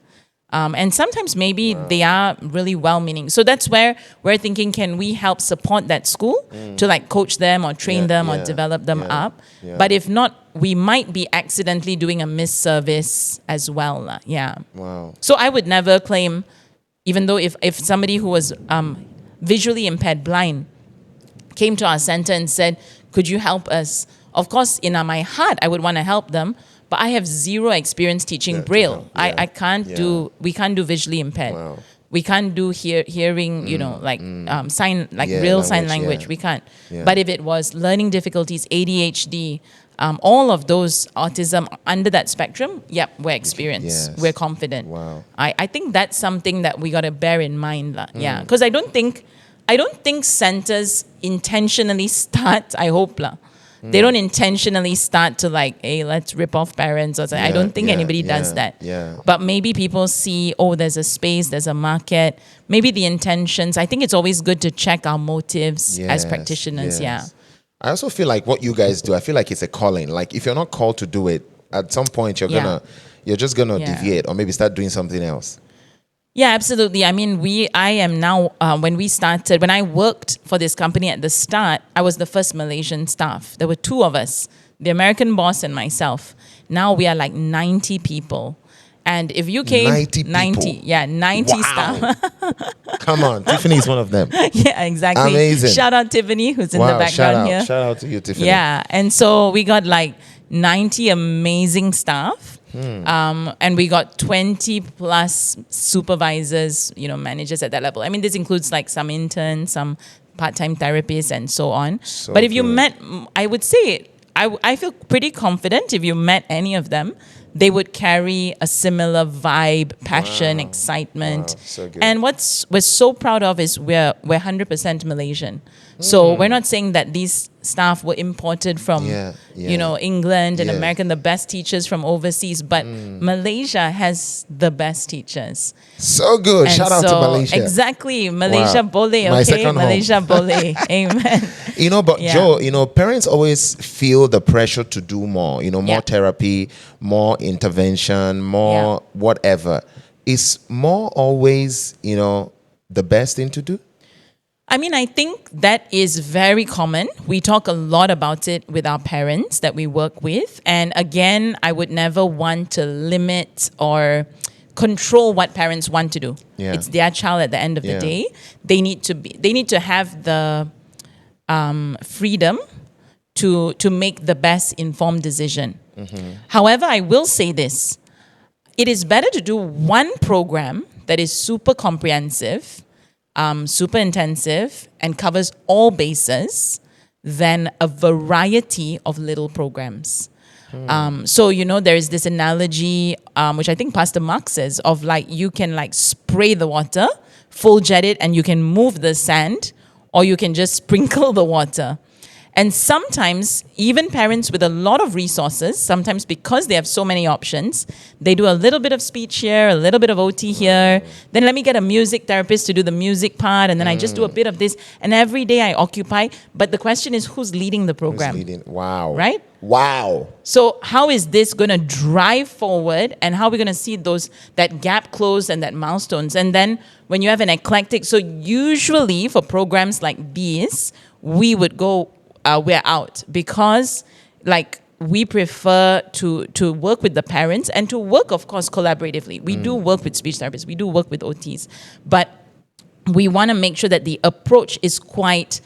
And sometimes maybe they are really well-meaning. So that's where we're thinking, can we help support that school to like coach them or train them or develop them up? But if not, we might be accidentally doing a misservice as well. Wow. So I would never claim, even though if somebody who was visually impaired, blind, came to our center and said, could you help us? Of course, in my heart, I would want to help them, but I have zero experience teaching Braille. I can't we can't do visually impaired. Wow. We can't do hearing, sign, like real sign language. We can't. Yeah. But if it was learning difficulties, ADHD, all of those autism under that spectrum, yep, we're experienced. Yes. We're confident. Wow. I think that's something that we got to bear in mind. Yeah, because I don't think centers intentionally start, I hope, they don't intentionally start to like, hey, let's rip off parents or something. I don't think anybody does that. Yeah. But maybe people see, oh, there's a space, there's a market. Maybe the intentions. I think it's always good to check our motives as practitioners. Yeah. I also feel like what you guys do, I feel like it's a calling. Like if you're not called to do it, at some point you're just gonna deviate or maybe start doing something else. Yeah, absolutely. I mean, I am now, when I worked for this company at the start, I was the first Malaysian staff. There were two of us, the American boss and myself. Now we are like 90 people. And if you came... 90 wow. staff. Come on, Tiffany is one of them. Yeah, exactly. Amazing. Shout out Tiffany, who's in the background here. Shout out to you, Tiffany. Yeah, and so we got like 90 amazing staff. And we got 20 plus supervisors, managers at that level. I mean, this includes like some interns, some part-time therapists and so on. But if you met, I would say, I feel pretty confident if you met any of them, they would carry a similar vibe, passion, excitement. Wow. So good. And what we're so proud of is we're 100% Malaysian. So we're not saying that these staff were imported from, England and America, the best teachers from overseas, but Malaysia has the best teachers. So good. And Shout out to Malaysia. Exactly. Malaysia boleh, My okay? second home. Malaysia boleh. Amen. Joe, parents always feel the pressure to do more, more therapy, more intervention, more whatever. Is more always, the best thing to do? I mean, I think that is very common. We talk a lot about it with our parents that we work with. And again, I would never want to limit or control what parents want to do. Yeah. It's their child at the end of the day. They need to have the freedom to make the best informed decision. Mm-hmm. However, I will say this. It is better to do one program that is super comprehensive, super intensive, and covers all bases than a variety of little programs. So, there is this analogy, which I think Pastor Mark says, of like you can like spray the water, full jet it, and you can move the sand, or you can just sprinkle the water. And sometimes, even parents with a lot of resources, sometimes because they have so many options, they do a little bit of speech here, a little bit of OT here. Then let me get a music therapist to do the music part, and then I just do a bit of this. And every day I occupy. But the question is, who's leading the program? Who's leading? Wow. Right? Wow. So how is this going to drive forward, and how are we going to see that gap close and that milestones? And then when you have an eclectic, so usually for programs like these, we would go... we're out because we prefer to work with the parents and to work, of course, collaboratively. We do work with speech therapists. We do work with OTs. But we want to make sure that the approach is quite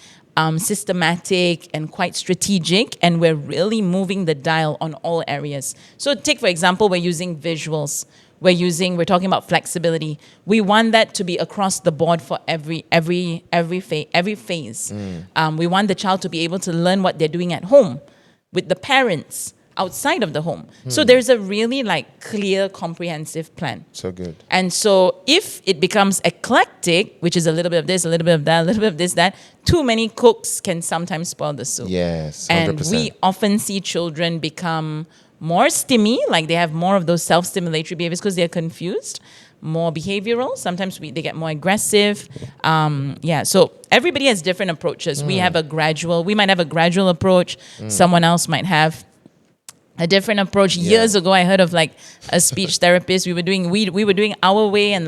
systematic and quite strategic, and we're really moving the dial on all areas. So take, for example, we're using visuals. We're talking about flexibility. We want that to be across the board for every phase. We want the child to be able to learn what they're doing at home with the parents outside of the home. So there's a really clear, comprehensive plan. So good. And so if it becomes eclectic, which is a little bit of this, a little bit of that, a little bit of this, that, too many cooks can sometimes spoil the soup. Yes, 100%. And we often see children become more stimmy, like they have more of those self-stimulatory behaviors because they're confused, more behavioral. Sometimes they get more aggressive. So everybody has different approaches. We might have a gradual approach. Someone else might have a different approach. Years ago, I heard of a speech therapist. We were doing our way and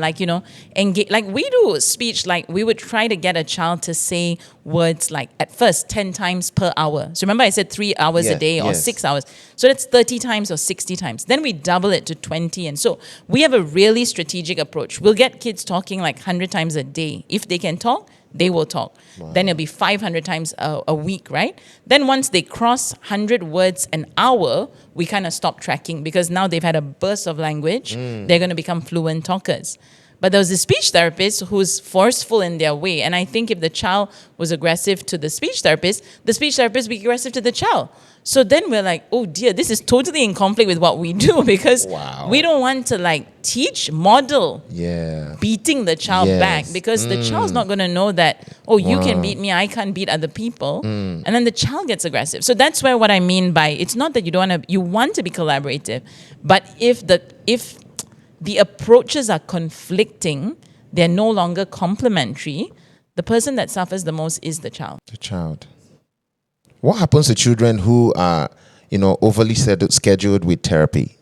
engage. We do speech. We would try to get a child to say words at first 10 times per hour. So remember I said 3 hours a day or 6 hours. So that's 30 times or 60 times. Then we double it to 20. And so we have a really strategic approach. We'll get kids talking 100 times a day. If they can talk, they will talk. Then it'll be 500 times a week, right? Then once they cross 100 words an hour, we kind of stop tracking because now they've had a burst of language. They're going to become fluent talkers. But there was a speech therapist who's forceful in their way. And I think if the child was aggressive to the speech therapist would be aggressive to the child. So then we're like, oh dear, this is totally in conflict with what we do because we don't want to like teach, model beating the child back because the child's not going to know that, you can beat me, I can't beat other people. And then the child gets aggressive. So that's where what I mean by it's not that you want to be collaborative, but if the approaches are conflicting, they're no longer complementary, the person that suffers the most is the child. The child. What happens to children who are, overly scheduled with therapy?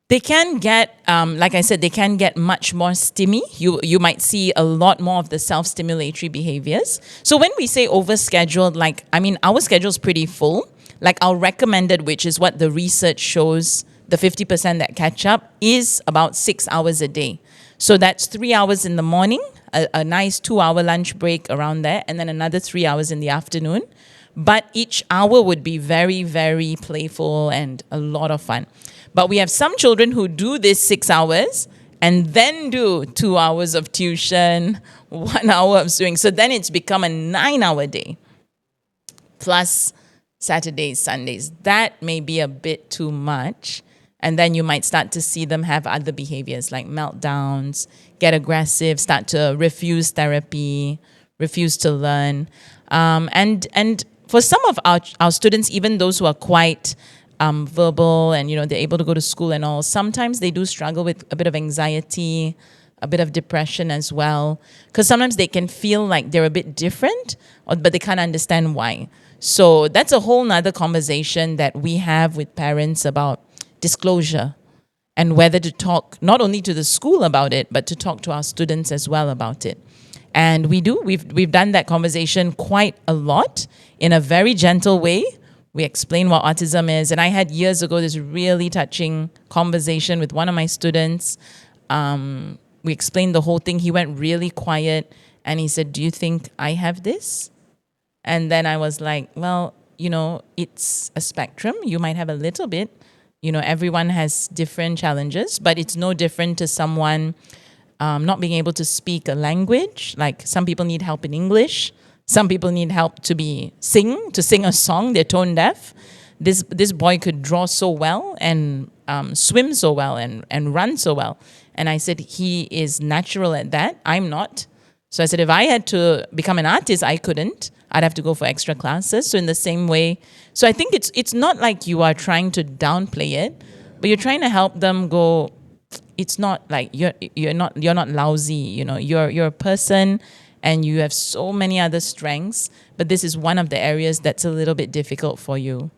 They can get, like I said, they can get much more stimmy. You might see a lot more of the self-stimulatory behaviors. So when we say overscheduled, our schedule's pretty full. Like our recommended, which is what the research shows, the 50% that catch up is about 6 hours a day. So that's 3 hours in the morning, a nice 2-hour lunch break around there, and then another 3 hours in the afternoon. But each hour would be very, very playful and a lot of fun. But we have some children who do this 6 hours and then do 2 hours of tuition, 1 hour of swimming. So then it's become a 9-hour day plus Saturdays, Sundays. That may be a bit too much. And then you might start to see them have other behaviors like meltdowns, get aggressive, start to refuse therapy, refuse to learn. And for some of our students, even those who are quite verbal and, they're able to go to school and all, sometimes they do struggle with a bit of anxiety, a bit of depression as well. Because sometimes they can feel like they're a bit different, but they can't understand why. So that's a whole nother conversation that we have with parents about disclosure and whether to talk not only to the school about it, but to talk to our students as well about it. And we've done that conversation quite a lot in a very gentle way. We explain what autism is. And I had years ago this really touching conversation with one of my students. We explained the whole thing. He went really quiet and he said, "Do you think I have this?" And then I was like, well, it's a spectrum. You might have a little bit. Everyone has different challenges, but it's no different to someone not being able to speak a language. Like some people need help in English. Some people need help to sing a song. They're tone deaf. This boy could draw so well and swim so well and run so well. And I said, he is natural at that. I'm not. So I said, if I had to become an artist, I couldn't. I'd have to go for extra classes. So in the same way, so I think it's not like you are trying to downplay it, but you're trying to help them go. It's not like you're not lousy. You're a person, and you have so many other strengths. But this is one of the areas that's a little bit difficult for you.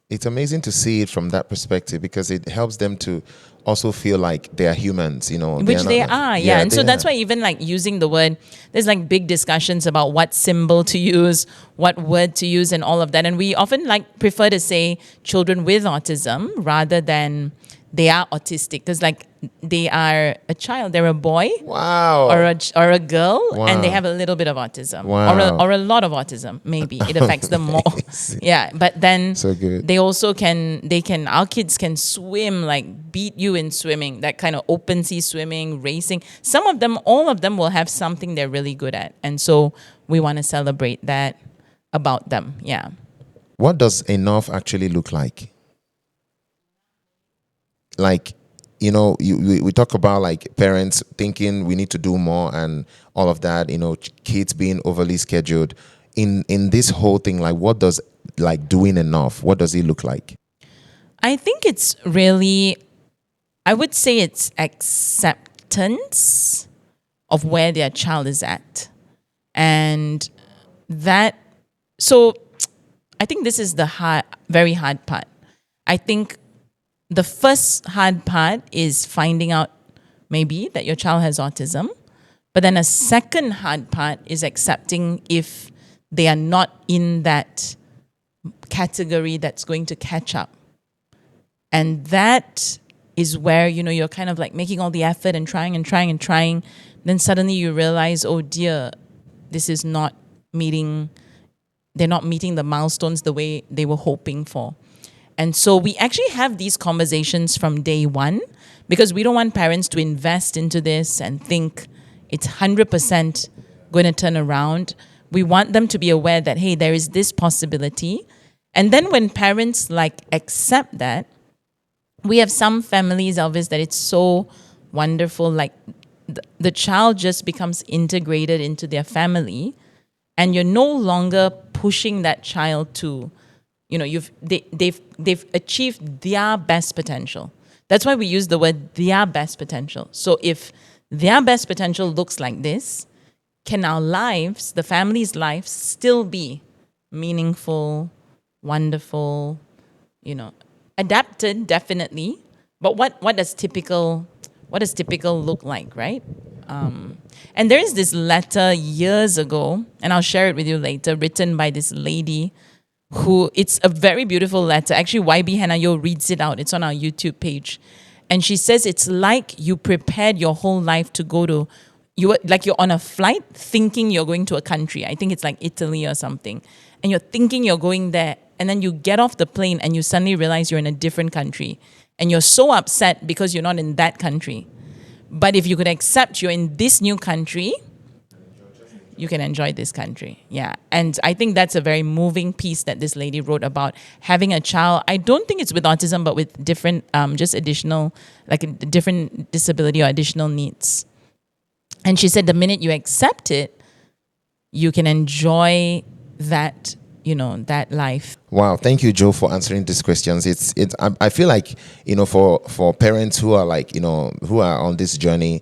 It's amazing to see it from that perspective because it helps them to also feel like they are humans, Which they are, yeah. And so that's why even like using the word, there's like big discussions about what symbol to use, what word to use and all of that. And we often prefer to say children with autism rather than they are autistic because they are a child, they're a boy, wow, or a girl, wow, and they have a little bit of autism, wow, or a lot of autism. Maybe it affects them more. Yeah, but then so good. They also our kids can swim, like beat you in swimming, that kind of open sea swimming, racing. All of them will have something they're really good at, and so we want to celebrate that about them. Yeah. What does enough actually look like? We talk about parents thinking we need to do more and all of that, kids being overly scheduled. In this whole thing, what does doing enough, what does it look like? I think it's really, I would say it's acceptance of where their child is at. And so I think this is the very hard part. I think the first hard part is finding out maybe that your child has autism. But then a second hard part is accepting if they are not in that category that's going to catch up. And that is where, you're kind of making all the effort and trying. Then suddenly you realize, oh dear, this is not meeting, they're not meeting the milestones the way they were hoping for. And so we actually have these conversations from day one, because we don't want parents to invest into this and think it's 100% going to turn around. We want them to be aware that, hey, there is this possibility. And then when parents accept that, we have some families, Elvis, that it's so wonderful. Like the child just becomes integrated into their family, and you're no longer pushing that child to, they've achieved their best potential. That's why we use the word their best potential. So if their best potential looks like this, can our lives, the family's lives, still be meaningful, wonderful, adapted, definitely. But what does typical look like, right? And there is this letter years ago, and I'll share it with you later, written by this lady who, it's a very beautiful letter. Actually, YB Hanayo reads it out. It's on our YouTube page. And she says it's like you prepared your whole life to go to, you're on a flight thinking you're going to a country. I think it's like Italy or something. And you're thinking you're going there. And then you get off the plane and you suddenly realize you're in a different country. And you're so upset because you're not in that country. But if you could accept you're in this new country, you can enjoy this country. Yeah. And I think that's a very moving piece that this lady wrote about having a child. I don't think it's with autism, but with different, just additional, like a different disability or additional needs. And she said the minute you accept it, you can enjoy that, that life. Wow, thank you, Joe, for answering these questions. I feel like, for parents who are who are on this journey,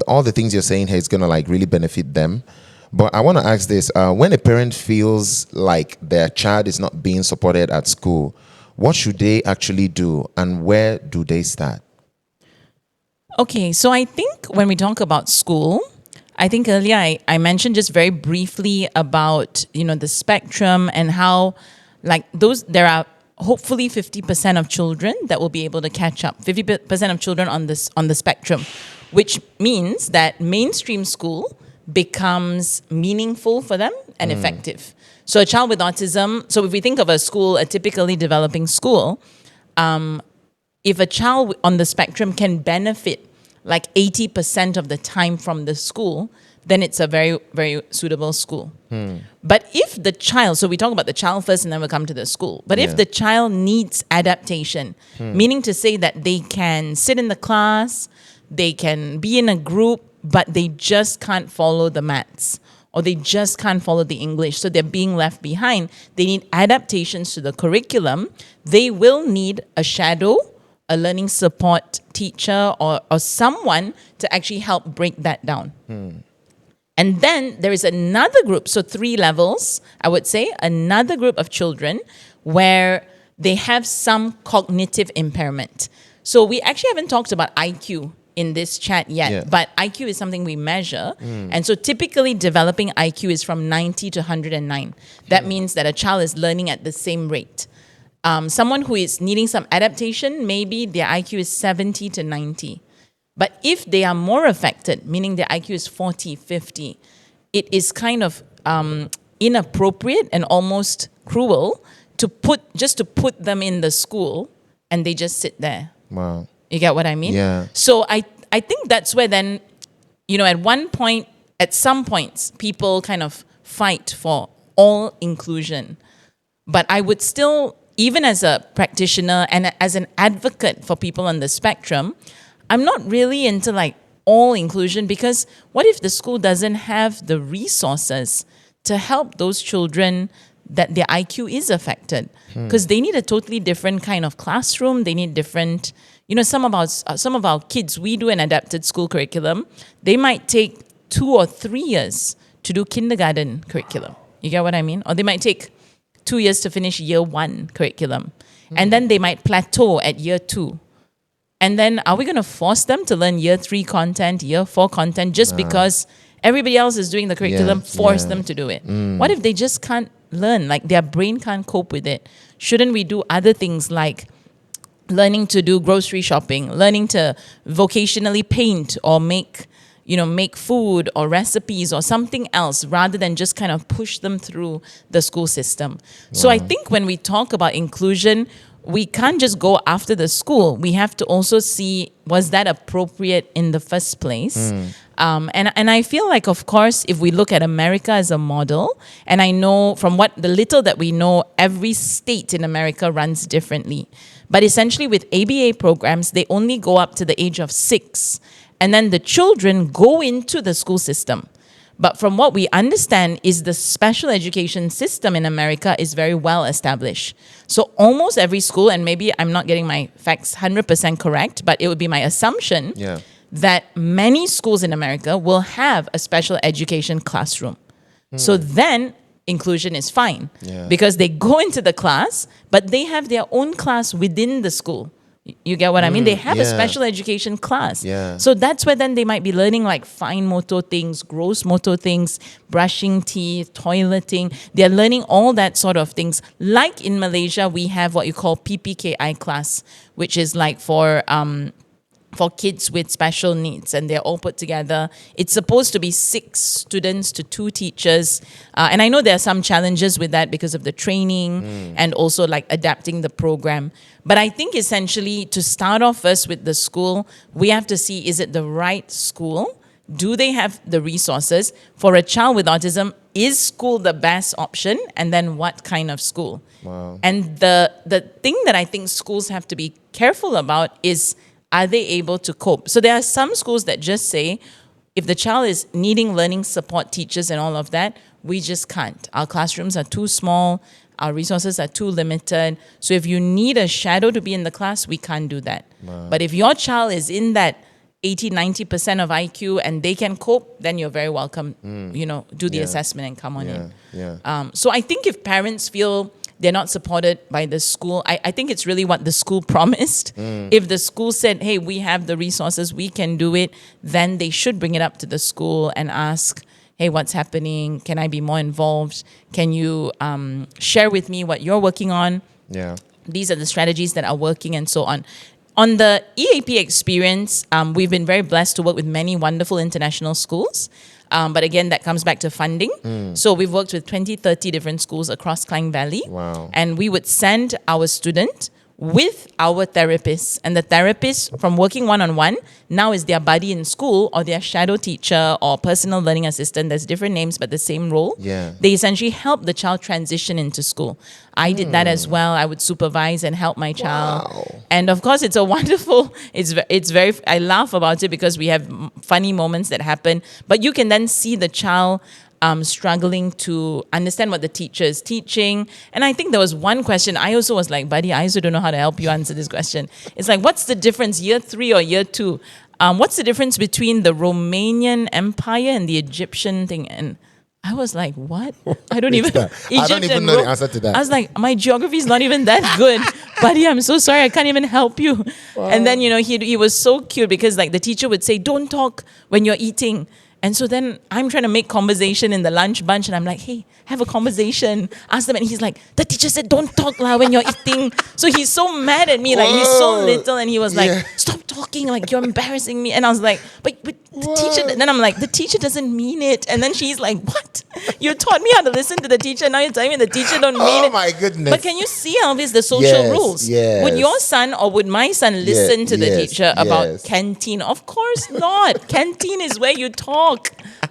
all the things you're saying here is going to really benefit them. But I want to ask this, when a parent feels like their child is not being supported at school, what should they actually do, and where do they start? Okay, so I think when we talk about school, I think earlier I mentioned just very briefly about, the spectrum and how there are hopefully 50% of children that will be able to catch up, 50% of children on the spectrum, which means that mainstream school becomes meaningful for them and effective. So a child with autism, so if we think of a school, a typically developing school, if a child on the spectrum can benefit 80% of the time from the school, then it's a very, very suitable school. But if the child, so we talk about the child first and then we'll come to the school. But if the child needs adaptation, meaning to say that they can sit in the class, they can be in a group, but they just can't follow the maths, or they just can't follow the English, so they're being left behind. They need adaptations to the curriculum. They will need a shadow, a learning support teacher, or someone to actually help break that down. And then there is another group, so 3 levels, I would say, another group of children where they have some cognitive impairment. So we actually haven't talked about IQ in this chat yet, but IQ is something we measure. And so typically developing IQ is from 90 to 109. That means that a child is learning at the same rate. Someone who is needing some adaptation, maybe their IQ is 70 to 90. But if they are more affected, meaning their IQ is 40, 50, it is kind of inappropriate and almost cruel to put them in the school and they just sit there. Wow. You get what I mean? Yeah. So I think that's where then, at some points, people kind of fight for all inclusion. But I would still, even as a practitioner and as an advocate for people on the spectrum, I'm not really into all inclusion, because what if the school doesn't have the resources to help those children that their IQ is affected? Because they need a totally different kind of classroom. They need different, some of our kids, we do an adapted school curriculum. They might take 2 or 3 years to do kindergarten curriculum. You get what I mean? Or they might take 2 years to finish year 1 curriculum. And then they might plateau at year 2. And then are we going to force them to learn year 3 content, year 4 content, just because everybody else is doing the curriculum, force them to do it? What if they just can't learn? Their brain can't cope with it. Shouldn't we do other things like learning to do grocery shopping, learning to vocationally paint or make, make food or recipes or something else rather than just kind of push them through the school system. So I think when we talk about inclusion, we can't just go after the school. We have to also see, was that appropriate in the first place? And I feel like, of course, if we look at America as a model, and I know from the little that we know, every state in America runs differently. But essentially with ABA programs, they only go up to the age of 6. And then the children go into the school system. But from what we understand is the special education system in America is very well established. So almost every school, and maybe I'm not getting my facts 100% correct, but it would be my assumption that many schools in America will have a special education classroom. So then inclusion is fine because they go into the class, but they have their own class within the school. You get what I mean? They have a special education class. So that's where then they might be learning like fine motor things, gross motor things, brushing teeth, toileting. They're learning all that sort of things. Like in Malaysia, we have what you call PPKI class, which is like for kids with special needs, and they're all put together. It's supposed to be 6 students to 2 teachers. And I know there are some challenges with that because of the training and also like adapting the program. But I think essentially to start off first with the school, we have to see, is it the right school? Do they have the resources? For a child with autism, is school the best option? And then what kind of school? Wow. And the thing that I think schools have to be careful about is, are they able to cope? So there are some schools that just say, if the child is needing learning support teachers and all of that, we just can't. Our classrooms are too small. Our resources are too limited. So if you need a shadow to be in the class, we can't do that. Wow. But if your child is in that 80-90% of IQ and they can cope, then you're very welcome, do the assessment and come on in. So I think if parents feel they're not supported by the school, I think it's really what the school promised. If the school said, hey, we have the resources, we can do it, then they should bring it up to the school and ask, hey, what's happening? Can I be more involved? Can you share with me what you're working on? These are the strategies that are working and so on. On the EAP experience, we've been very blessed to work with many wonderful international schools. But again, that comes back to funding. So we've worked with 20-30 different schools across Klang Valley. Wow. And we would send our student with our therapist. And the therapist, from working one-on-one, now is their buddy in school or their shadow teacher or personal learning assistant. There's different names, but the same role. They essentially help the child transition into school. I did that as well. I would supervise and help my child. Wow. And of course, it's a wonderful, it's very, I laugh about it because we have funny moments that happen. But you can then see the child struggling to understand what the teacher is teaching. And I think there was one question, I also was like, buddy, I also don't know how to help you answer this question. It's like, what's the difference, year 3 or year 2? What's the difference between the Romanian Empire and the Egyptian thing? And I was like, what? I don't even know the answer to that. I was like, my geography is not even that good. Buddy, I'm so sorry. I can't even help you. Wow. And then, he was so cute because like the teacher would say, don't talk when you're eating. And so then I'm trying to make conversation in the lunch bunch and I'm like, hey, have a conversation. Ask them. And he's like, the teacher said, don't talk when you're eating. So he's so mad at me. Like he's so little. And he was like, stop talking. Like you're embarrassing me. And I was like, but the teacher. And then I'm like, the teacher doesn't mean it. And then she's like, what? You taught me how to listen to the teacher. Now you're telling me the teacher don't mean it. Oh my goodness. But can you see, Elvis, the social rules? Yes. Would your son or would my son listen to the teacher about canteen? Of course not. Canteen is where you talk.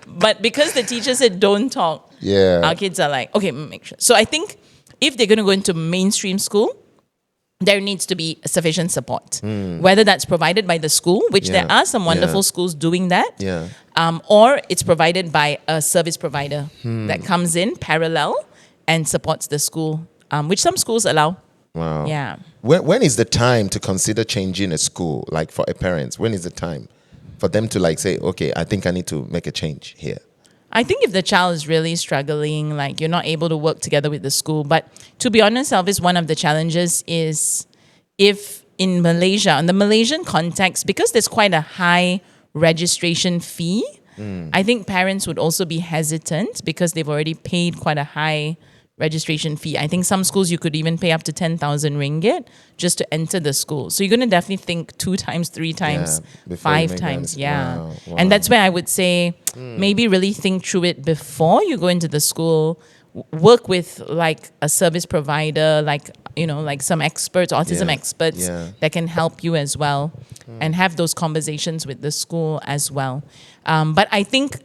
But because the teacher said don't talk, our kids are like, okay, make sure. So I think if they're going to go into mainstream school, there needs to be sufficient support. Whether that's provided by the school, which there are some wonderful schools doing that, or it's provided by a service provider that comes in parallel and supports the school, which some schools allow. Wow. Yeah. When is the time to consider changing a school, like for a parent? When is the time for them to like say, okay, I think I need to make a change here? I think if the child is really struggling, like you're not able to work together with the school. But to be honest, Elvis, one of the challenges is if in Malaysia, in the Malaysian context, because there's quite a high registration fee, I think parents would also be hesitant because they've already paid quite a high registration fee. I think some schools you could even pay up to 10,000 ringgit just to enter the school. So you're going to definitely think 2 times, 3 times, before you 5 make times. that. Yeah. Wow, And that's where I would say maybe really think through it before you go into the school. Work with like a service provider, like, you know, like some experts, autism experts that can help you as well, and have those conversations with the school as well. But I think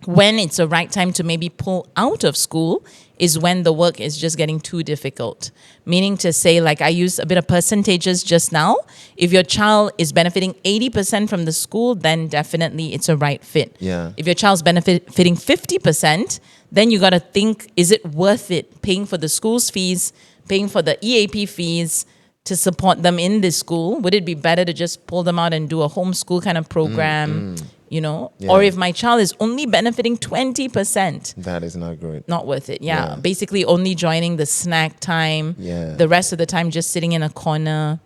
when it's the right time to maybe pull out of school is when the work is just getting too difficult. Meaning to say, like I used a bit of percentages just now, if your child is benefiting 80% from the school, then definitely it's a right fit. Yeah. If your child's benefiting 50%, then you got to think, is it worth it paying for the school's fees, paying for the EAP fees to support them in this school? Would it be better to just pull them out and do a homeschool kind of program? You know, or if my child is only benefiting 20%, that is not great. not worth it. Yeah. Basically only joining the snack time, the rest of the time just sitting in a corner,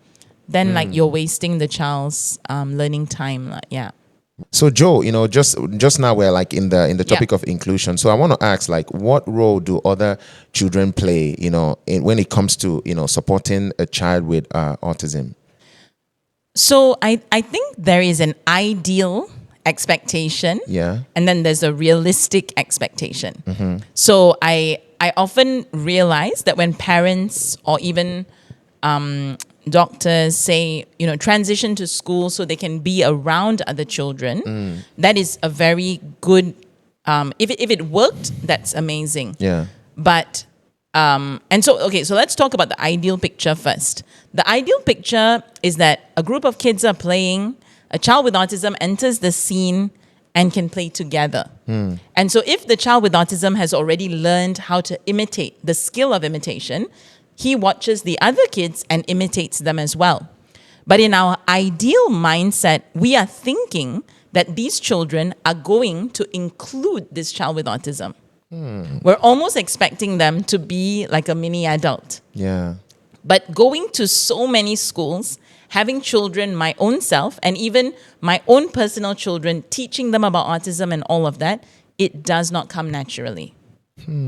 then like you're wasting the child's learning time. Yeah. So Joe, you know, just now we're like in the topic of inclusion. So I want to ask, like, what role do other children play, you know, when it comes to, you know, supporting a child with autism? So I think there is an ideal expectation, and then there's a realistic expectation. So I often realize that when parents or even doctors say, you know, transition to school so they can be around other children, that is a very good, if it worked, that's amazing. But and so let's talk about the ideal picture first. The ideal picture is that a group of kids are playing, a child with autism enters the scene and can play together. And so if the child with autism has already learned how to imitate, the skill of imitation, he watches the other kids and imitates them as well. But in our ideal mindset, we are thinking that these children are going to include this child with autism. We're almost expecting them to be like a mini adult. But going to so many schools, having children, my own self, and even my own personal children, teaching them about autism and all of that, it does not come naturally.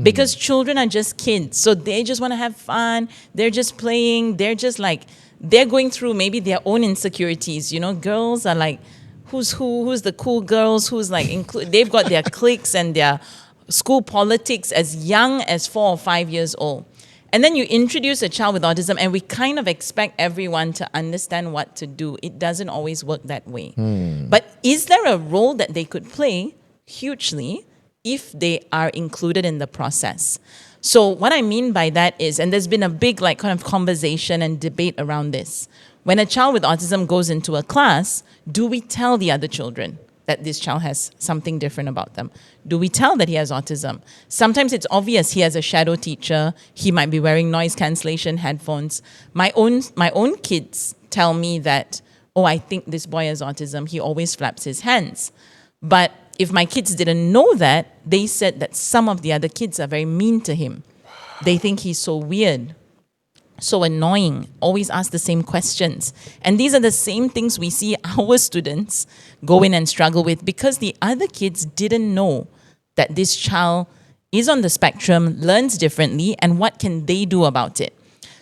Because children are just kids. So they just want to have fun. They're just playing. They're just like, they're going through maybe their own insecurities. You know, girls are like, who's the cool girls, who's like, they've got their cliques and their school politics as young as 4 or 5 years old. And then you introduce a child with autism and we kind of expect everyone to understand what to do. It doesn't always work that way. But is there a role that they could play hugely if they are included in the process? So what I mean by that is, and there's been a big like kind of conversation and debate around this. When a child with autism goes into a class, do we tell the other children that this child has something different about them? Do we tell that he has autism? Sometimes it's obvious he has a shadow teacher. He might be wearing noise cancellation headphones. My own kids tell me that, oh, I think this boy has autism. He always flaps his hands. But if my kids didn't know that, they said that some of the other kids are very mean to him. They think he's so weird, so annoying, always ask the same questions. And these are the same things we see our students go in and struggle with because the other kids didn't know that this child is on the spectrum, learns differently, and what can they do about it.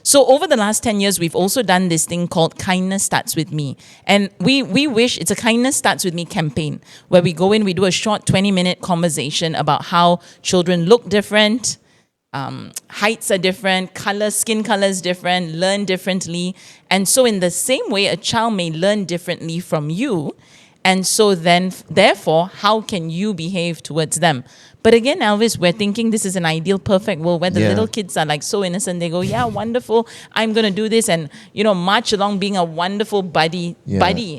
So over the last 10 years, we've also done this thing called Kindness Starts With Me. And we wish it's a Kindness Starts With Me campaign where we go in, we do a short 20-minute conversation about how children look different, heights are different, skin color is different, learn differently. And so in the same way, a child may learn differently from you. And so then, therefore, how can you behave towards them? But again, Elvis, we're thinking this is an ideal, perfect world where the little kids are like so innocent. They go, yeah, wonderful. I'm going to do this and, you know, march along being a wonderful buddy.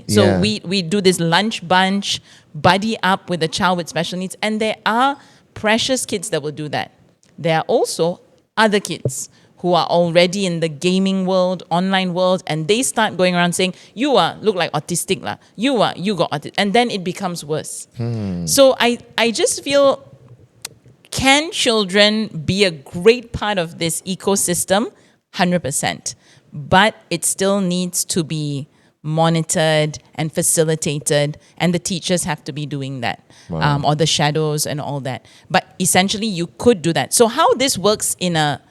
So we do this lunch bunch, buddy up with a child with special needs. And there are precious kids that will do that. There are also other kids who are already in the gaming world, online world, and they start going around saying, you look like autistic lah. You got autistic. And then it becomes worse. So I just feel, can children be a great part of this ecosystem? 100%. But it still needs to be monitored and facilitated, and the teachers have to be doing that, or the shadows and all that. But essentially, you could do that. So how this works in a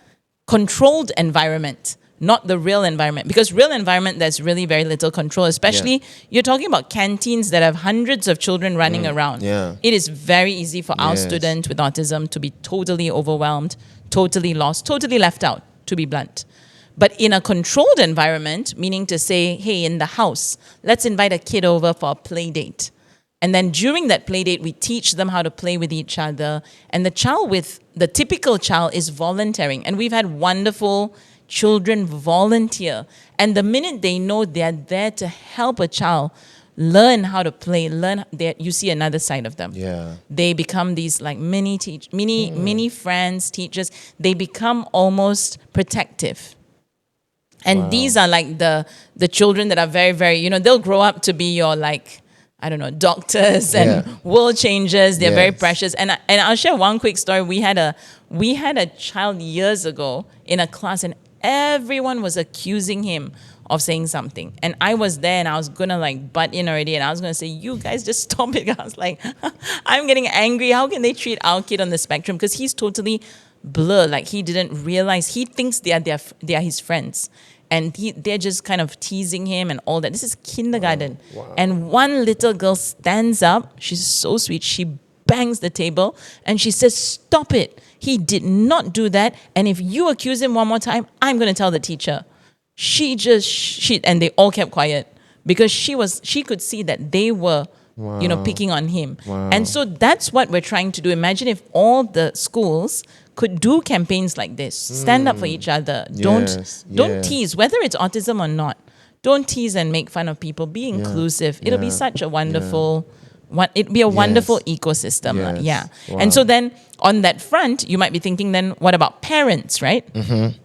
controlled environment, not the real environment, because real environment, there's really very little control, especially you're talking about canteens that have hundreds of children running around. It is very easy for our student with autism to be totally overwhelmed, totally lost, totally left out, to be blunt. But in a controlled environment, meaning to say, hey, in the house, let's invite a kid over for a play date. And then during that play date, we teach them how to play with each other. And the typical child is volunteering. And we've had wonderful children volunteer. And the minute they know they're there to help a child learn how to play, you see another side of them. Yeah. They become these like mini friends, teachers. They become almost protective. And these are like the children that are very, very, they'll grow up to be your doctors and world changers. They're very precious. And I'll share one quick story. We had a child years ago in a class, and everyone was accusing him of saying something. And I was there, and I was going to butt in already. And I was going to say, you guys just stop it. I was like, I'm getting angry. How can they treat our kid on the spectrum? Because he's totally blur. Like, he didn't realize. He thinks they are his friends. And they're just kind of teasing him and all that. This is kindergarten. Wow. And one little girl stands up. She's so sweet. She bangs the table and she says, stop it. He did not do that. And if you accuse him one more time, I'm going to tell the teacher. And they all kept quiet because she could see that they were, picking on him. Wow. And so that's what we're trying to do. Imagine if all the schools could do campaigns like this. Stand up for each other. Don't tease, whether it's autism or not. Don't tease and make fun of people. Be inclusive. It'll be such a wonderful, it'll be a wonderful ecosystem. Yes. Wow. And so then on that front, you might be thinking then, what about parents, right? Mm-hmm.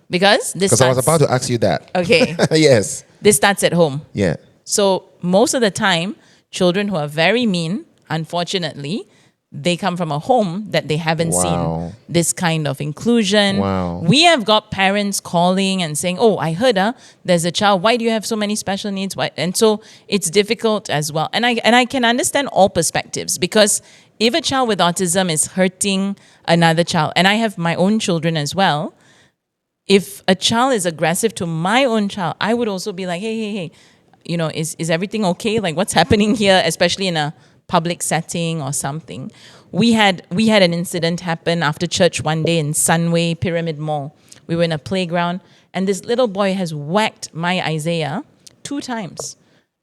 Because I was about to ask you that. Okay. Yes. This starts at home. Yeah. So most of the time, children who are very mean, unfortunately, they come from a home that they haven't seen this kind of inclusion. Wow. We have got parents calling and saying, oh, I heard there's a child. Why do you have so many special needs? Why? And so it's difficult as well. And I can understand all perspectives, because if a child with autism is hurting another child, and I have my own children as well, if a child is aggressive to my own child, I would also be like, hey, is everything okay? Like, what's happening here, especially in a public setting or something. We had an incident happen after church one day in Sunway Pyramid Mall. We were in a playground, and this little boy has whacked my Isaiah 2 times.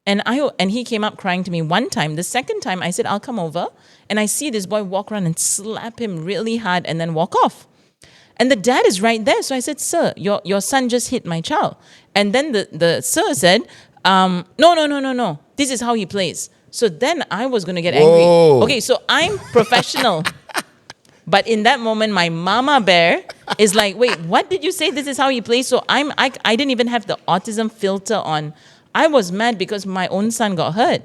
And he came up crying to me one time. The second time I said, I'll come over, and I see this boy walk around and slap him really hard and then walk off. And the dad is right there. So I said, sir, your son just hit my child. And then the sir said, no. This is how he plays. So then I was going to get angry. Okay, so I'm professional. But in that moment, my mama bear is like, wait, what did you say? This is how he plays? So I didn't even have the autism filter on. I was mad because my own son got hurt.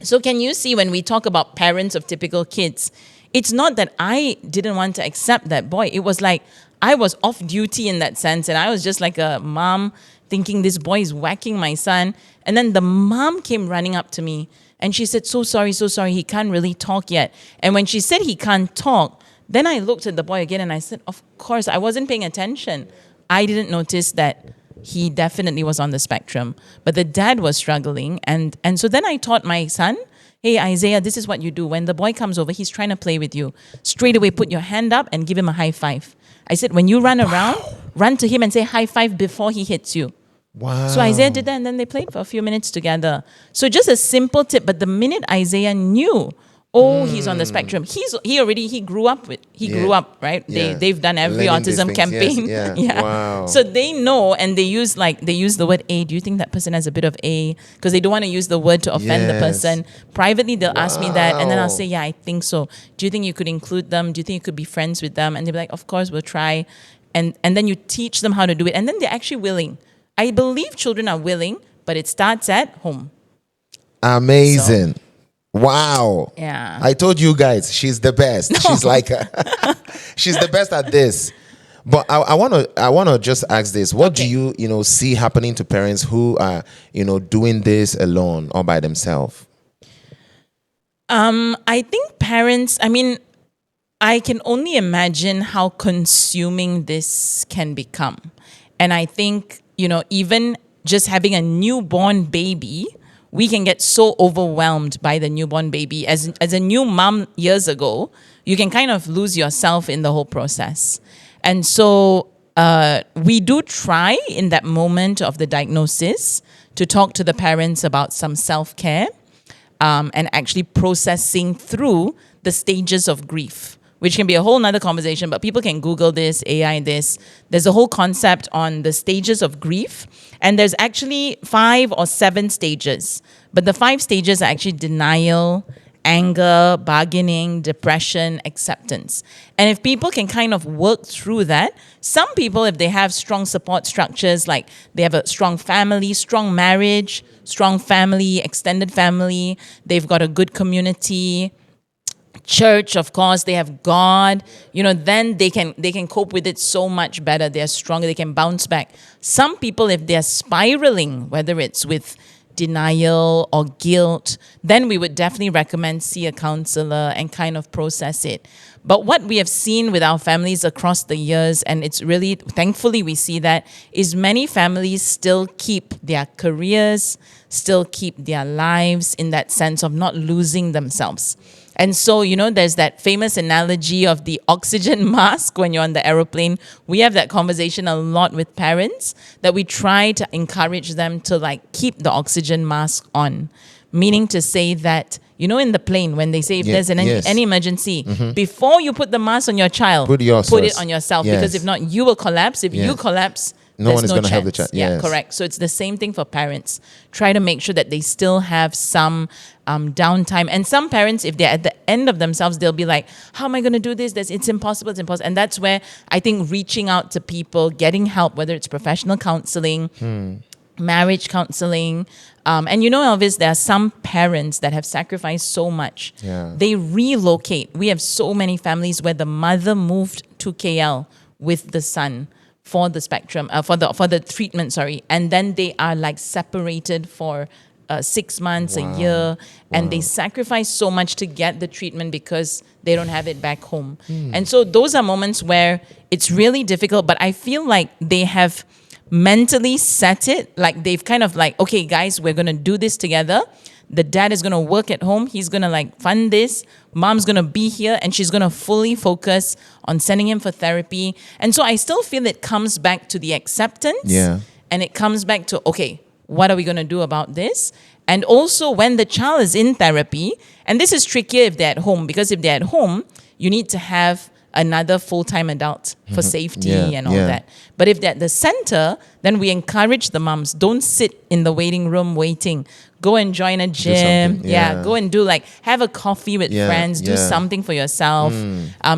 So can you see, when we talk about parents of typical kids, it's not that I didn't want to accept that boy. It was like I was off duty in that sense. And I was just like a mom thinking this boy is whacking my son. And then the mom came running up to me. And she said, so sorry, he can't really talk yet. And when she said he can't talk, then I looked at the boy again and I said, of course, I wasn't paying attention. I didn't notice that he definitely was on the spectrum. But the dad was struggling. And so then I taught my son, hey, Isaiah, this is what you do. When the boy comes over, he's trying to play with you. Straight away, put your hand up and give him a high five. I said, when you run around, run to him and say high five before he hits you. Wow. So Isaiah did that, and then they played for a few minutes together. So just a simple tip, but the minute Isaiah knew, he's on the spectrum, he grew up, right? Yeah. They've done every Learning autism campaign. Yes. Yeah. Wow. So they know, and they use the word A. Do you think that person has a bit of A? Because they don't want to use the word to offend the person. Privately, they'll ask me that, and then I'll say, yeah, I think so. Do you think you could include them? Do you think you could be friends with them? And they'll be like, of course, we'll try. And then you teach them how to do it, and then they're actually willing. I believe children are willing, but it starts at home. Amazing. So, wow. Yeah. I told you guys, she's the best. No. She's like, she's the best at this. But I want to just ask this: what do Okay. you see happening to parents who are doing this alone or by themselves? I think parents, I mean, I can only imagine how consuming this can become. And I think, even just having a newborn baby, we can get so overwhelmed by the newborn baby. As a new mom years ago, you can kind of lose yourself in the whole process. And so we do try in that moment of the diagnosis to talk to the parents about some self-care and actually processing through the stages of grief, which can be a whole nother conversation, but people can Google this, AI this. There's a whole concept on the stages of grief. And there's actually 5 or 7 stages. But the 5 stages are actually denial, anger, bargaining, depression, acceptance. And if people can kind of work through that, some people, if they have strong support structures, like they have a strong family, strong marriage, strong family, extended family, they've got a good community, church, of course, they have God, then they can cope with it so much better. They're stronger, they can bounce back. Some people, if they're spiraling, whether it's with denial or guilt, then we would definitely recommend see a counselor and kind of process it. But what we have seen with our families across the years, and it's really, thankfully we see that, is many families still keep their careers, still keep their lives in that sense of not losing themselves. And so, there's that famous analogy of the oxygen mask when you're on the aeroplane. We have that conversation a lot with parents, that we try to encourage them to keep the oxygen mask on. Meaning to say that, in the plane, when they say if there's any emergency, before you put the mask on your child, put it on yourself. Yes. Because if not, you will collapse. If you collapse, no one is going to chance. help the child. Yeah, Yes. correct. So it's the same thing for parents. Try to make sure that they still have some downtime. And some parents, if they're at the end of themselves, they'll be like, how am I going to do this? It's impossible. It's impossible. And that's where I think reaching out to people, getting help, whether it's professional counseling, marriage counseling. And Elvis, there are some parents that have sacrificed so much. Yeah. They relocate. We have so many families where the mother moved to KL with the son for the spectrum, for the treatment, and then they are separated for 6 months, a year, and they sacrifice so much to get the treatment because they don't have it back home. And so those are moments where it's really difficult, but I feel like they have mentally set it, they've kind of okay, guys, we're going to do this together. The dad is going to work at home. He's going to fund this. Mom's going to be here and she's going to fully focus on sending him for therapy. And so I still feel it comes back to the acceptance. Yeah. And it comes back to, okay, what are we going to do about this? And also when the child is in therapy, and this is trickier if they're at home, because if they're at home, you need to have another full-time adult for safety and all that. But if they're at the center, then we encourage the moms, don't sit in the waiting room waiting. Go and join a gym. Go and do have a coffee with friends. Do something for yourself.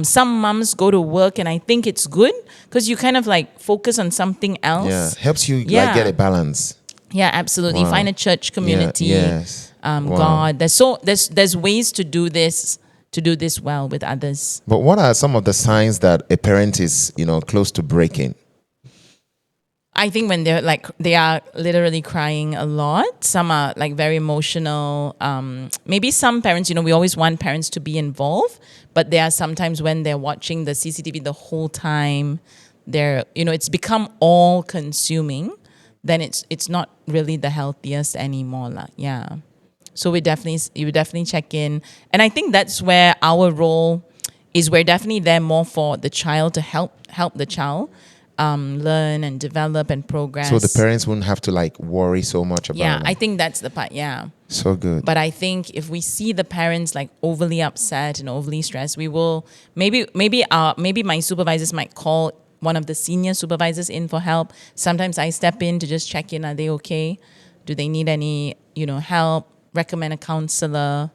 Some moms go to work, and I think it's good because you kind of focus on something else. Yeah, helps you get a balance. Yeah, absolutely. Find a church community. Yes. God, there's ways to do this well with others. But what are some of the signs that a parent is close to breaking? I think when they are literally crying a lot. Some are very emotional. Maybe some parents, we always want parents to be involved, but there are sometimes when they're watching the CCTV the whole time, they're, it's become all consuming. Then it's not really the healthiest anymore. Yeah. So you would definitely check in. And I think that's where our role is. We're definitely there more for the child to help the child learn and develop and progress. So the parents wouldn't have to worry so much about it. Yeah, I think that's the part. Yeah. So good. But I think if we see the parents overly upset and overly stressed, we will maybe my supervisors might call one of the senior supervisors in for help. Sometimes I step in to just check in. Are they okay? Do they need any help? Recommend a counselor.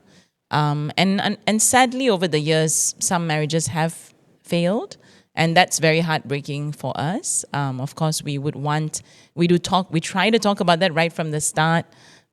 And sadly, over the years, some marriages have failed. And that's very heartbreaking for us. Of course, we try to talk about that right from the start.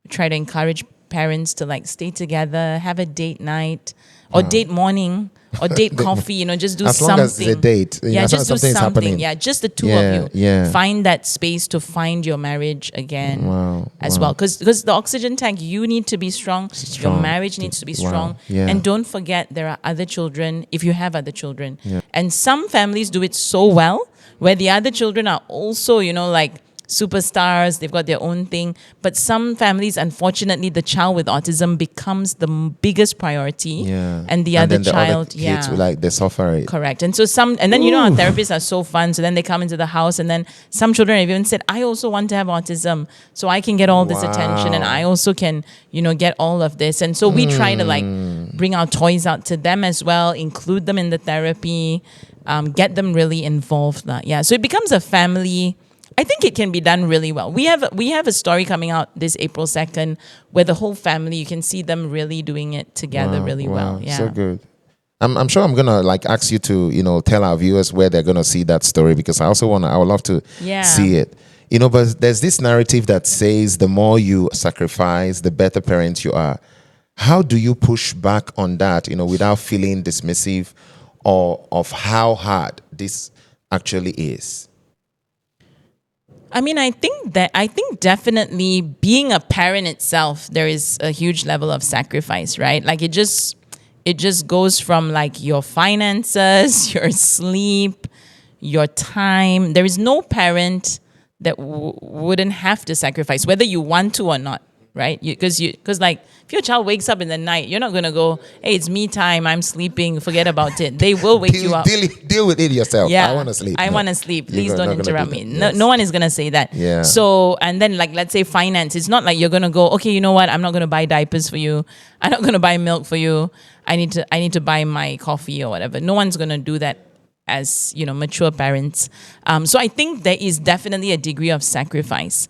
We try to encourage parents to stay together, have a date night or date morning, or date coffee, just do as something. long as it's a date, Yeah, as long just as do something is something. happening. Yeah, just the two Yeah, of you. yeah. Find that space to find your marriage again as well. Because the oxygen tank, you need to be strong. Your marriage needs to be strong. Yeah. And don't forget, there are other children, if you have other children. And some families do it so well, where the other children are also, like superstars, they've got their own thing. But some families, unfortunately, the child with autism becomes the biggest priority. Yeah. And the other then child, the other kids will, they suffer it. Correct. And so and then, our therapists are so fun. So then they come into the house, and then some children have even said, I also want to have autism so I can get all this attention, and I also can, get all of this. And so we try to bring our toys out to them as well, include them in the therapy, get them really involved. Yeah. So it becomes a family. I think it can be done really well. We have a story coming out this April 2nd where the whole family, you can see them really doing it together really well. Yeah. So good. I'm sure I'm gonna ask you to tell our viewers where they're gonna see that story, because I would love to see it. But there's this narrative that says the more you sacrifice, the better parent you are. How do you push back on that, without feeling dismissive or of how hard this actually is? I mean, I think definitely being a parent itself, there is a huge level of sacrifice, right? Like it just goes from your finances, your sleep, your time. There is no parent that wouldn't have to sacrifice, whether you want to or not, right? Because if your child wakes up in the night, you're not going to go, hey, it's me time, I'm sleeping, forget about it. They will wake you up. Deal with it yourself. Yeah, I want to sleep. I want to sleep. Please don't interrupt me. Yes. No one is going to say that. Yeah. So, and then let's say finance. It's not like you're going to go, okay, you know what? I'm not going to buy diapers for you. I'm not going to buy milk for you. I need to buy my coffee or whatever. No one's going to do that as, mature parents. So I think there is definitely a degree of sacrifice.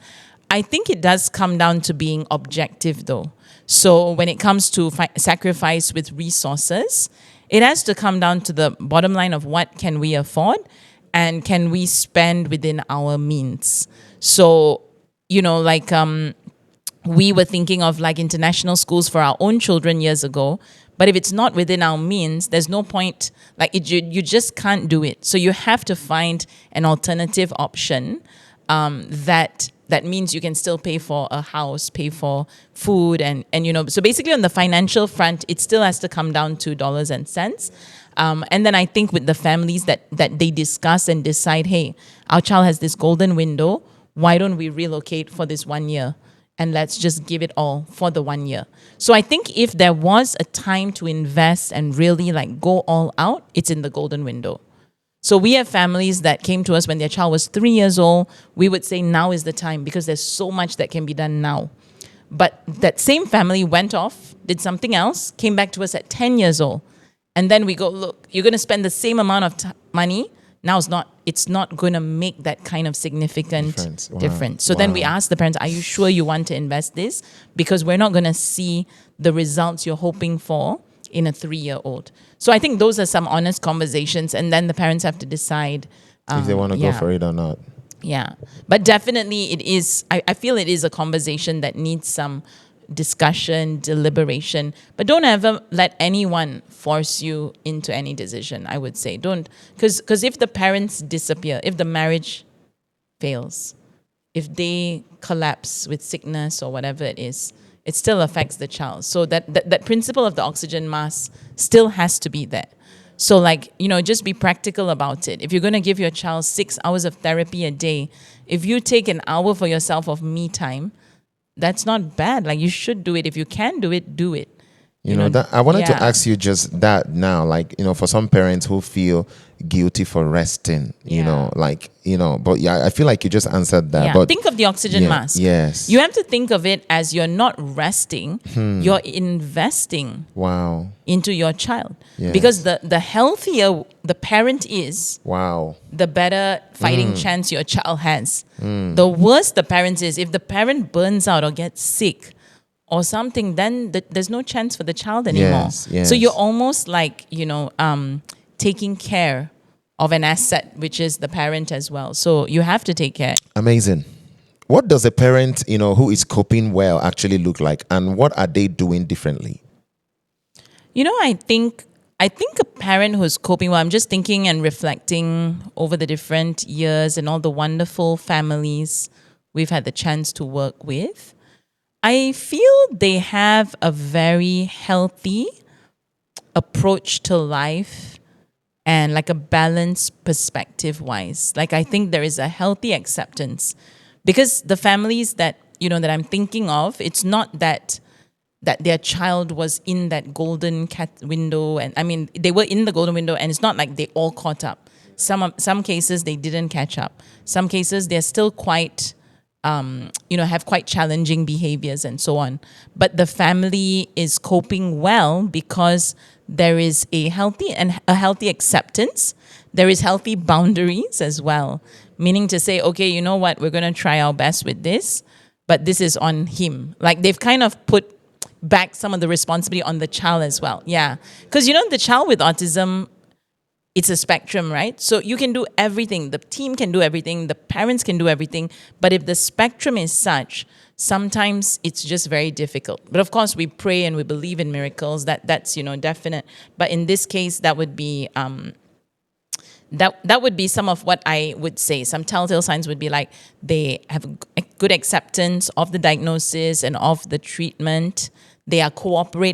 I think it does come down to being objective though. So when it comes to sacrifice with resources, it has to come down to the bottom line of what can we afford and can we spend within our means. So, we were thinking of international schools for our own children years ago. But if it's not within our means, there's no point. You just can't do it. So you have to find an alternative option that means you can still pay for a house, pay for food, and so basically on the financial front, it still has to come down to dollars and cents. And then I think with the families that they discuss and decide, hey, our child has this golden window, why don't we relocate for this 1 year? And let's just give it all for the 1 year. So I think if there was a time to invest and really go all out, it's in the golden window. So we have families that came to us when their child was 3 years old. We would say now is the time because there's so much that can be done now. But that same family went off, did something else, came back to us at 10 years old. And then we go, look, you're going to spend the same amount of money. Now it's not going to make that kind of significant difference. So then we ask the parents, are you sure you want to invest this? Because we're not going to see the results you're hoping for in a 3-year-old. So I think those are some honest conversations, and then the parents have to decide if they want to go for it or not. Yeah. But definitely it is, I feel it is a conversation that needs some discussion, deliberation, but don't ever let anyone force you into any decision. I would say don't, because if the parents disappear, if the marriage fails, if they collapse with sickness or whatever it is, it still affects the child. So that principle of the oxygen mask still has to be there. So just be practical about it. If you're going to give your child 6 hours of therapy a day, if you take an hour for yourself of me time, that's not bad. You should do it. If you can do it, do it. That I wanted to ask you just that now, for some parents who feel guilty for resting, but I feel like you just answered that. Yeah. But think of the oxygen mask. Yes. You have to think of it as you're not resting, you're investing into your child. Yes. Because the healthier the parent is, the better fighting chance your child has. The worse the parent is, if the parent burns out or gets sick or something, then there's no chance for the child anymore. Yes. So you're almost taking care of an asset, which is the parent as well. So you have to take care. Amazing. What does a parent, who is coping well actually look like, and what are they doing differently? I I think a parent who's coping well, I'm just thinking and reflecting over the different years and all the wonderful families we've had the chance to work with. I feel they have a very healthy approach to life and like a balanced perspective wise. Like I think there is a healthy acceptance because the families that, that I'm thinking of, it's not that their child was in that golden cat window. And I mean, they were in the golden window and it's not like they all caught up. Some cases they didn't catch up. Some cases they're still quite, have quite challenging behaviors and so on. But the family is coping well because there is a healthy acceptance. There is healthy boundaries as well. Meaning to say, okay, you know what, we're going to try our best with this, but this is on him. Like they've kind of put back some of the responsibility on the child as well. Yeah. Because, the child with autism, it's a spectrum, right? So you can do everything. The team can do everything. The parents can do everything. But if the spectrum is such, sometimes it's just very difficult. But of course, we pray and we believe in miracles. That's definite. But in this case, that would be that would be some of what I would say. Some telltale signs would be like they have a good acceptance of the diagnosis and of the treatment. They are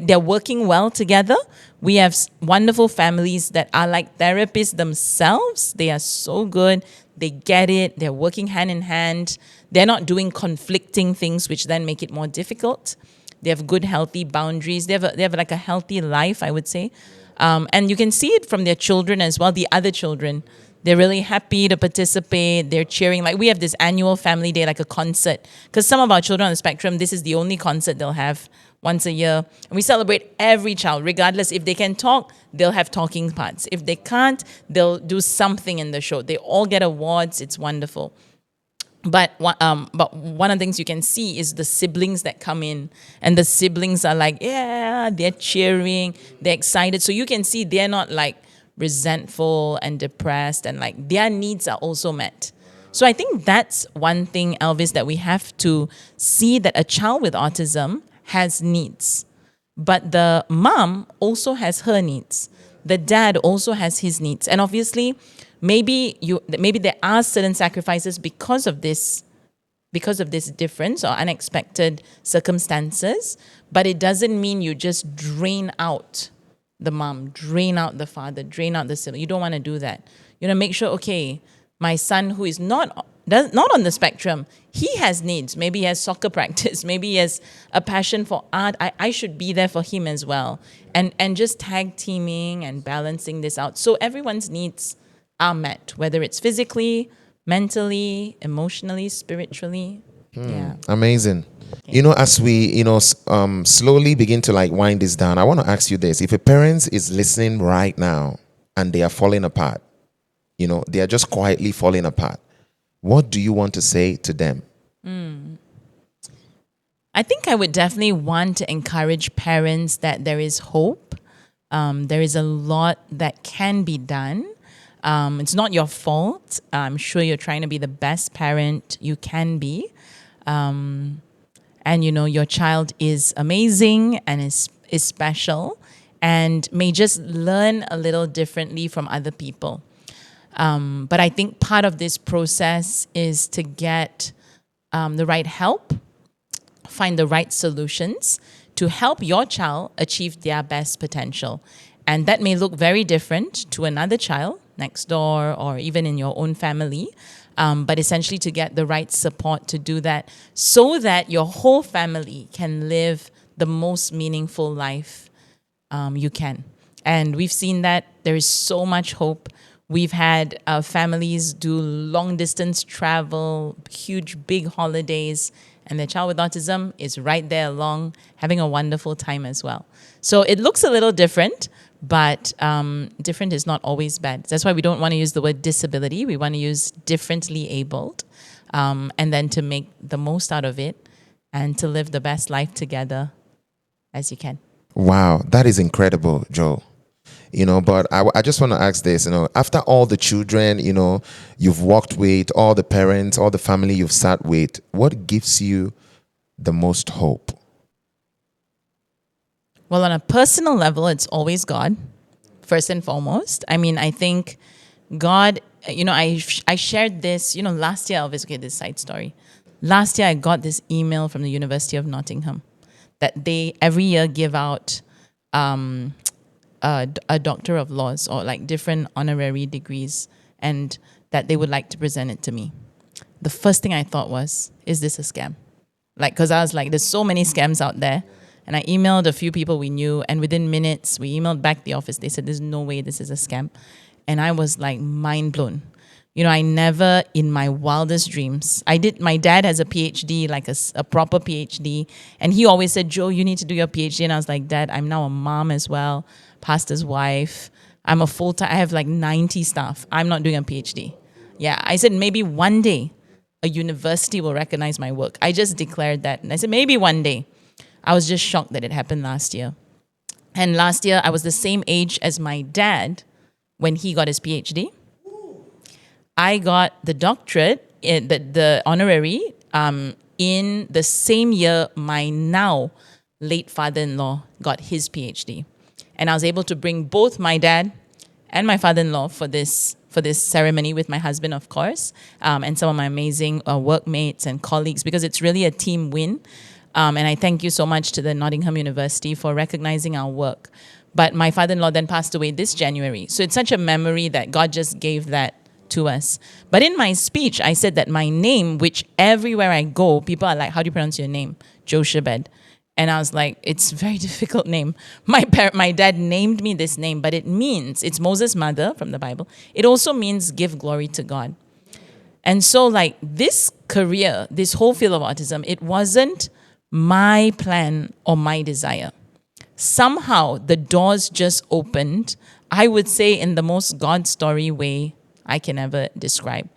they're working well together. We have wonderful families that are like therapists themselves. They are so good. They get it. They're working hand in hand. They're not doing conflicting things, which then make it more difficult. They have good, healthy boundaries. They have like a healthy life, I would say. And you can see it from their children as well, the other children. They're really happy to participate. They're cheering. Like we have this annual family day, like a concert. Because some of our children on the spectrum, this is the only concert they'll have once a year. And we celebrate every child, regardless. If they can talk, they'll have talking parts. If they can't, they'll do something in the show. They all get awards. It's wonderful. But one of the things you can see is the siblings that come in, and the siblings are like, yeah, they're cheering, they're excited. So you can see they're not like resentful and depressed, and like their needs are also met. So I think that's one thing, Elvis, that we have to see, that a child with autism has needs, but the mom also has her needs. The dad also has his needs, and obviously, maybe there are certain sacrifices because of this difference or unexpected circumstances, but it doesn't mean you just drain out the mom, drain out the father, drain out the sibling. You don't want to do that. You want to make sure, okay, my son who is not on the spectrum, he has needs. Maybe he has soccer practice. Maybe he has a passion for art. I should be there for him as well. And just tag teaming and balancing this out. So everyone's needs are met, whether it's physically, mentally, emotionally, spiritually. Yeah. Amazing. Okay. As we, slowly begin to like wind this down, I want to ask you this. If a parent is listening right now and they are falling apart, they are just quietly falling apart, what do you want to say to them? I think I would definitely want to encourage parents that there is hope. There is a lot that can be done. It's not your fault. I'm sure you're trying to be the best parent you can be. And, your child is amazing and is special and may just learn a little differently from other people. But I think part of this process is to get the right help, find the right solutions to help your child achieve their best potential. And that may look very different to another child next door or even in your own family, but essentially to get the right support to do that so that your whole family can live the most meaningful life you can. And we've seen that there is so much hope. We've had families do long distance travel, huge, big holidays, and their child with autism is right there along, having a wonderful time as well. So it looks a little different, but different is not always bad. That's why we don't want to use the word disability. We want to use differently abled, and then to make the most out of it and to live the best life together as you can. Wow, that is incredible, Joe. But I just want to ask this, after all the children, you've worked with, all the parents, all the family you've sat with, what gives you the most hope? Well, on a personal level, it's always God. first and foremost. I mean, I think God, I shared this, last year, Elvis, okay, this side story. Last year, I got this email from the University of Nottingham that they every year give out a Doctor of Laws or like different honorary degrees, and that they would like to present it to me. The first thing I thought was, is this a scam? Like, because I was like, there's so many scams out there. And I emailed a few people we knew, and within minutes, we emailed back the office. They said, there's no way this is a scam. And I was like mind blown. I never in my wildest dreams, my dad has a PhD, like a proper PhD. And he always said, Joe, you need to do your PhD. And I was like, Dad, I'm now a mom as well, pastor's wife. I'm a full-time, I have like 90 staff. I'm not doing a PhD. Yeah, I said, maybe one day a university will recognize my work. I just declared that. And I said, maybe one day. I was just shocked that it happened last year. And last year, I was the same age as my dad when he got his PhD. I got the doctorate, the honorary, in the same year my now late father-in-law got his PhD. And I was able to bring both my dad and my father-in-law for this ceremony with my husband, of course, and some of my amazing workmates and colleagues, because it's really a team win. And I thank you so much to the Nottingham University for recognizing our work. But my father-in-law then passed away this January. So it's such a memory that God just gave that to us. But in my speech, I said that my name, which everywhere I go, people are like, how do you pronounce your name? Jochebed. And I was like, it's a very difficult name. My dad named me this name, but it's Moses' mother from the Bible. It also means give glory to God. And so like this career, this whole field of autism, it wasn't my plan or my desire. Somehow the doors just opened, I would say in the most God story way I can ever describe.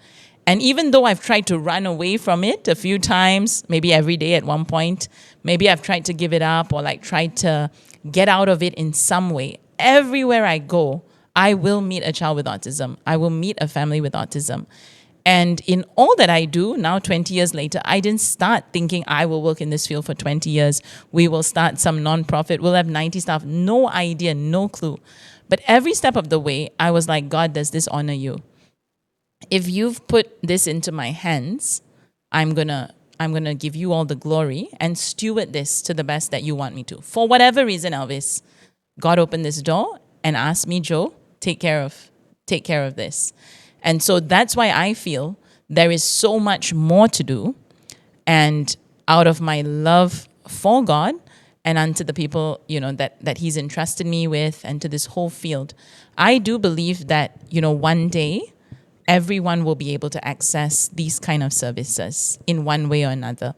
And even though I've tried to run away from it a few times, maybe every day at one point, maybe I've tried to give it up or like tried to get out of it in some way, everywhere I go, I will meet a child with autism. I will meet a family with autism. And in all that I do, now 20 years later, I didn't start thinking I will work in this field for 20 years. We will start some nonprofit. We'll have 90 staff. No idea, no clue. But every step of the way, I was like, God, does this honor you? If you've put this into my hands, I'm gonna give you all the glory and steward this to the best that you want me to. For whatever reason, Elvis, God opened this door and asked me, Joe, take care of this. And so that's why I feel there is so much more to do. And out of my love for God and unto the people, that He's entrusted me with and to this whole field, I do believe that, one day everyone will be able to access these kind of services in one way or another.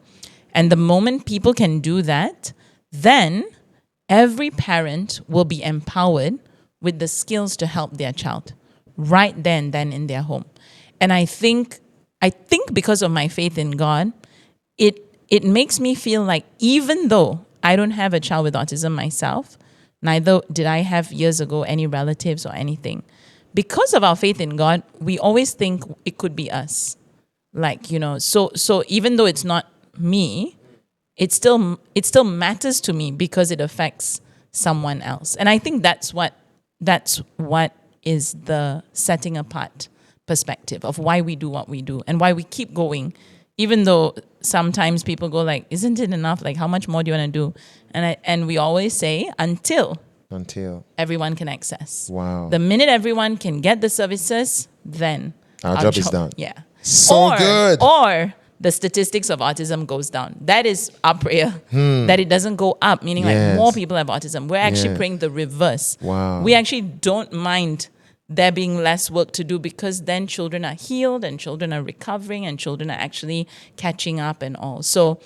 And the moment people can do that, then every parent will be empowered with the skills to help their child right then in their home. And I think because of my faith in God, it makes me feel like even though I don't have a child with autism myself, neither did I have years ago any relatives or anything, because of our faith in God, we always think it could be us. Like, so even though it's not me, it still matters to me because it affects someone else. And I think that's what is the setting apart perspective of why we do what we do and why we keep going, even though sometimes people go like, isn't it enough? Like, how much more do you want to do? And we always say, until everyone can access. Wow. The minute everyone can get the services, then our job is done. Yeah. Good. Or the statistics of autism goes down. That is our prayer, that it doesn't go up, meaning like more people have autism. We're actually praying the reverse. Wow. We actually don't mind there being less work to do, because then children are healed and children are recovering and children are actually catching up and all. So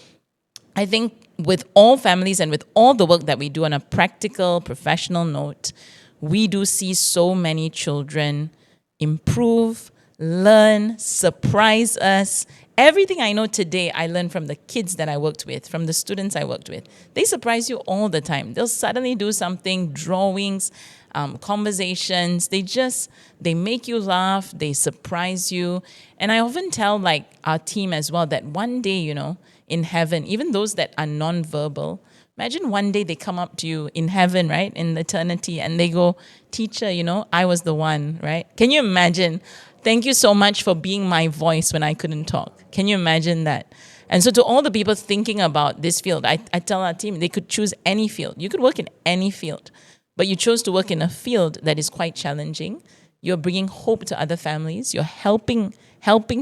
I think with all families and with all the work that we do on a practical, professional note, we do see so many children improve, learn, surprise us. Everything I know today, I learned from the kids that I worked with, from the students I worked with. They surprise you all the time. They'll suddenly do something, drawings, conversations. They make you laugh. They surprise you. And I often tell like our team as well that one day, in heaven, even those that are nonverbal, Imagine one day they come up to you in heaven, right? In eternity, and they go, teacher, I was the one, right? Can you imagine? Thank you so much for being my voice when I couldn't talk. Can you imagine that? And so to all the people thinking about this field, I tell our team, they could choose any field. You could work in any field, but you chose to work in a field that is quite challenging. You're bringing hope to other families. You're helping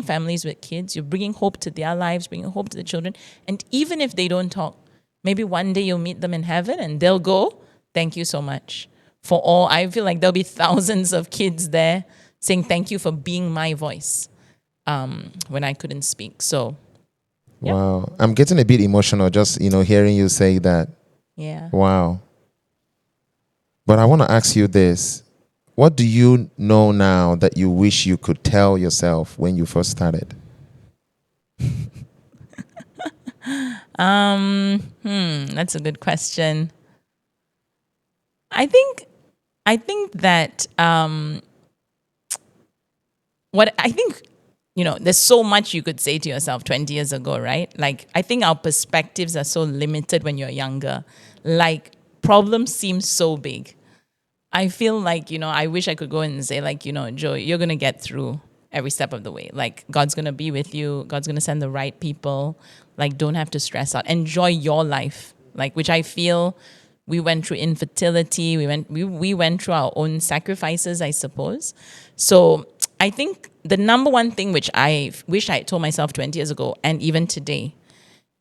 families with kids. You're bringing hope to their lives, bringing hope to the children. And even if they don't talk, maybe one day you'll meet them in heaven and they'll go, thank you so much for all. I feel like there'll be thousands of kids there saying thank you for being my voice when I couldn't speak. So, yeah. Wow. I'm getting a bit emotional just, hearing you say that. Yeah. Wow. But I want to ask you this. What do you know now that you wish you could tell yourself when you first started? That's a good question. I think that there's so much you could say to yourself 20 years ago, right? Like, I think our perspectives are so limited when you're younger. Like, problems seem so big. I feel like, I wish I could go and say, like, Joe, you're going to get through every step of the way. Like, God's going to be with you. God's going to send the right people. Like, don't have to stress out. Enjoy your life. Like, which I feel we went through infertility. We went through our own sacrifices, I suppose. So I think the number one thing which I wish I had told myself 20 years ago and even today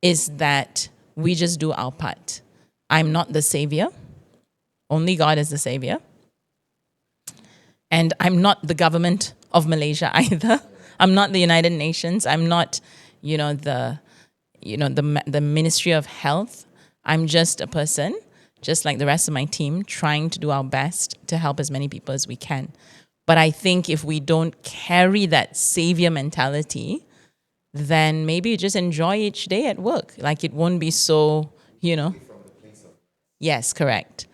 is that we just do our part. I'm not the savior. Only God is the savior. And I'm not the government of Malaysia either. I'm not the United Nations. I'm not, the Ministry of Health. I'm just a person, just like the rest of my team, trying to do our best to help as many people as we can. But I think if we don't carry that savior mentality, then maybe you just enjoy each day at work. Like, it won't be so, Yes, correct.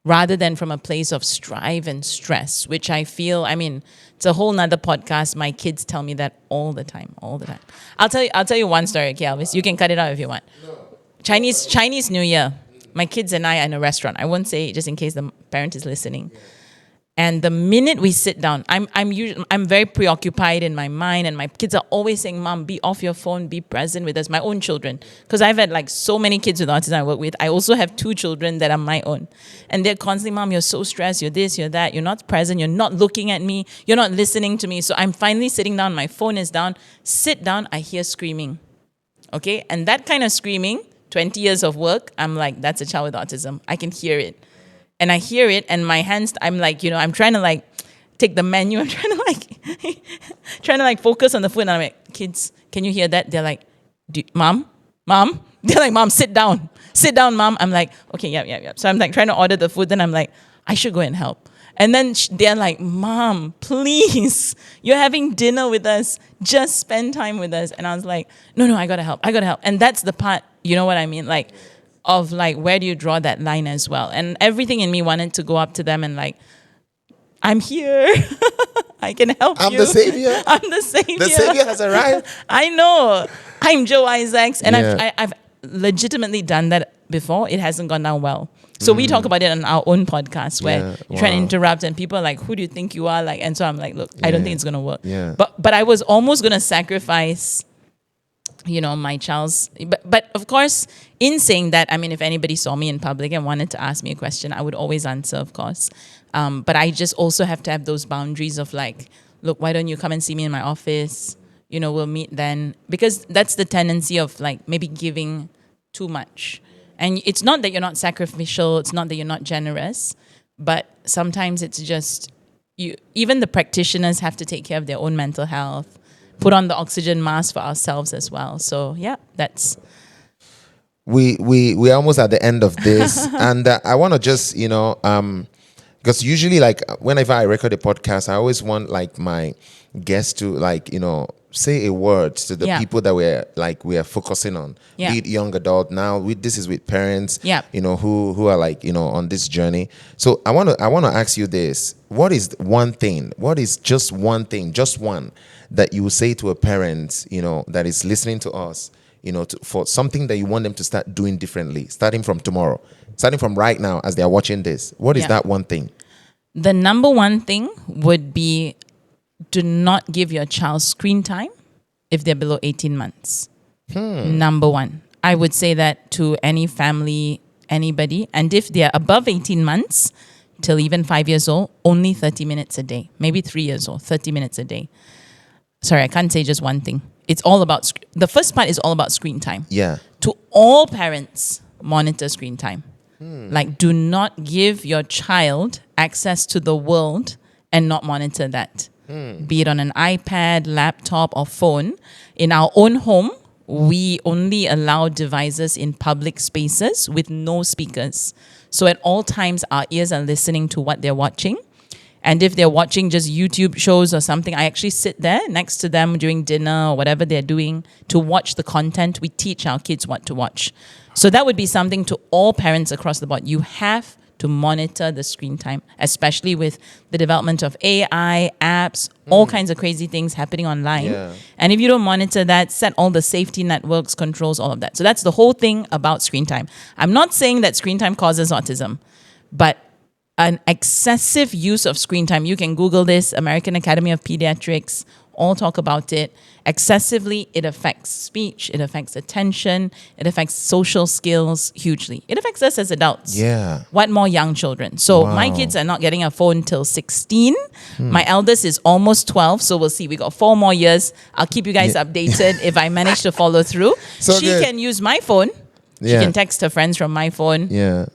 Rather than from a place of strive and stress, which I feel, it's a whole nother podcast. My kids tell me that all the time. I'll tell you one story, okay, Elvis? You can cut it out if you want. Chinese New Year. My kids and I are in a restaurant. I won't say just in case the parent is listening. And the minute we sit down, I'm very preoccupied in my mind, and my kids are always saying, "Mom, be off your phone, be present with us." My own children, because I've had like so many kids with autism I work with. I also have 2 children that are my own, and they're constantly, "Mom, you're so stressed. You're this, you're that. You're not present. You're not looking at me. You're not listening to me." So I'm finally sitting down. My phone is down. Sit down. I hear screaming. Okay, and that kind of screaming, 20 years of work, I'm like, that's a child with autism. I can hear it. And I hear it, and my hands, I'm like, I'm trying to like take the menu. I'm trying to like focus on the food. And I'm like, "Kids, can you hear that?" They're like, Mom. They're like, "Mom, sit down, Mom." I'm like, okay, yeah. So I'm like trying to order the food. Then I'm like, I should go and help. And then they're like, "Mom, please, you're having dinner with us. Just spend time with us." And I was like, no, I gotta help. And that's the part, you know what I mean? Like, of like, where do you draw that line as well? And everything in me wanted to go up to them and like, "I'm here. I can help you. I'm the savior. The savior has arrived. I know. I'm Joe Isaacs. And Yeah. I've legitimately done that before. It hasn't gone down well. So we talk about it on our own podcast where you try to interrupt and people are like, "Who do you think you are?" Like, and so I'm like, look, I don't think it's going to work. Yeah. But I was almost going to sacrifice my child's, but of course, in saying that, if anybody saw me in public and wanted to ask me a question, I would always answer, of course. But I just also have to have those boundaries of like, look, why don't you come and see me in my office? We'll meet then. Because that's the tendency of like maybe giving too much. And it's not that you're not sacrificial, it's not that you're not generous, but sometimes it's just, even the practitioners have to take care of their own mental health, put on the oxygen mask for ourselves as well. So yeah, that's... We're almost at the end of this. And I want to just, because usually like whenever I record a podcast, I always want like my guests to like, say a word to the people that we are focusing on, be it young adult. Now this is with parents, who are like, on this journey. So I want to ask you this. What is one thing? What is just one thing, just one that you will say to a parent, that is listening to us, for something that you want them to start doing differently, starting from tomorrow, starting from right now as they are watching this? What is that one thing? The number one thing would be, do not give your child screen time if they're below 18 months. Number one. I would say that to any family, anybody. And if they're above 18 months, till even 5 years old, only 30 minutes a day. Maybe 3 years old, 30 minutes a day. Sorry, I can't say just one thing. It's all about, the first part is all about screen time. Yeah. To all parents, monitor screen time. Like, do not give your child access to the world and not monitor that. Be it on an iPad, laptop, or phone. In our own home, we only allow devices in public spaces with no speakers. So at all times, our ears are listening to what they're watching. And if they're watching just YouTube shows or something, I actually sit there next to them during dinner or whatever they're doing to watch the content. We teach our kids what to watch. So that would be something to all parents across the board. You have to monitor the screen time, especially with the development of AI, apps, all kinds of crazy things happening online. Yeah. And if you don't monitor that, set all the safety networks, controls, all of that. So that's the whole thing about screen time. I'm not saying that screen time causes autism, but an excessive use of screen time, you can Google this, American Academy of Pediatrics, all talk about it. Excessively, it affects speech, it affects attention, it affects social skills hugely. It affects us as adults. Yeah. What more young children? So my kids are not getting a phone till 16. My eldest is almost 12, so we'll see. We got 4 more years. I'll keep you guys updated if I manage to follow through. So she good. can use my phone. She can text her friends from my phone. Yeah.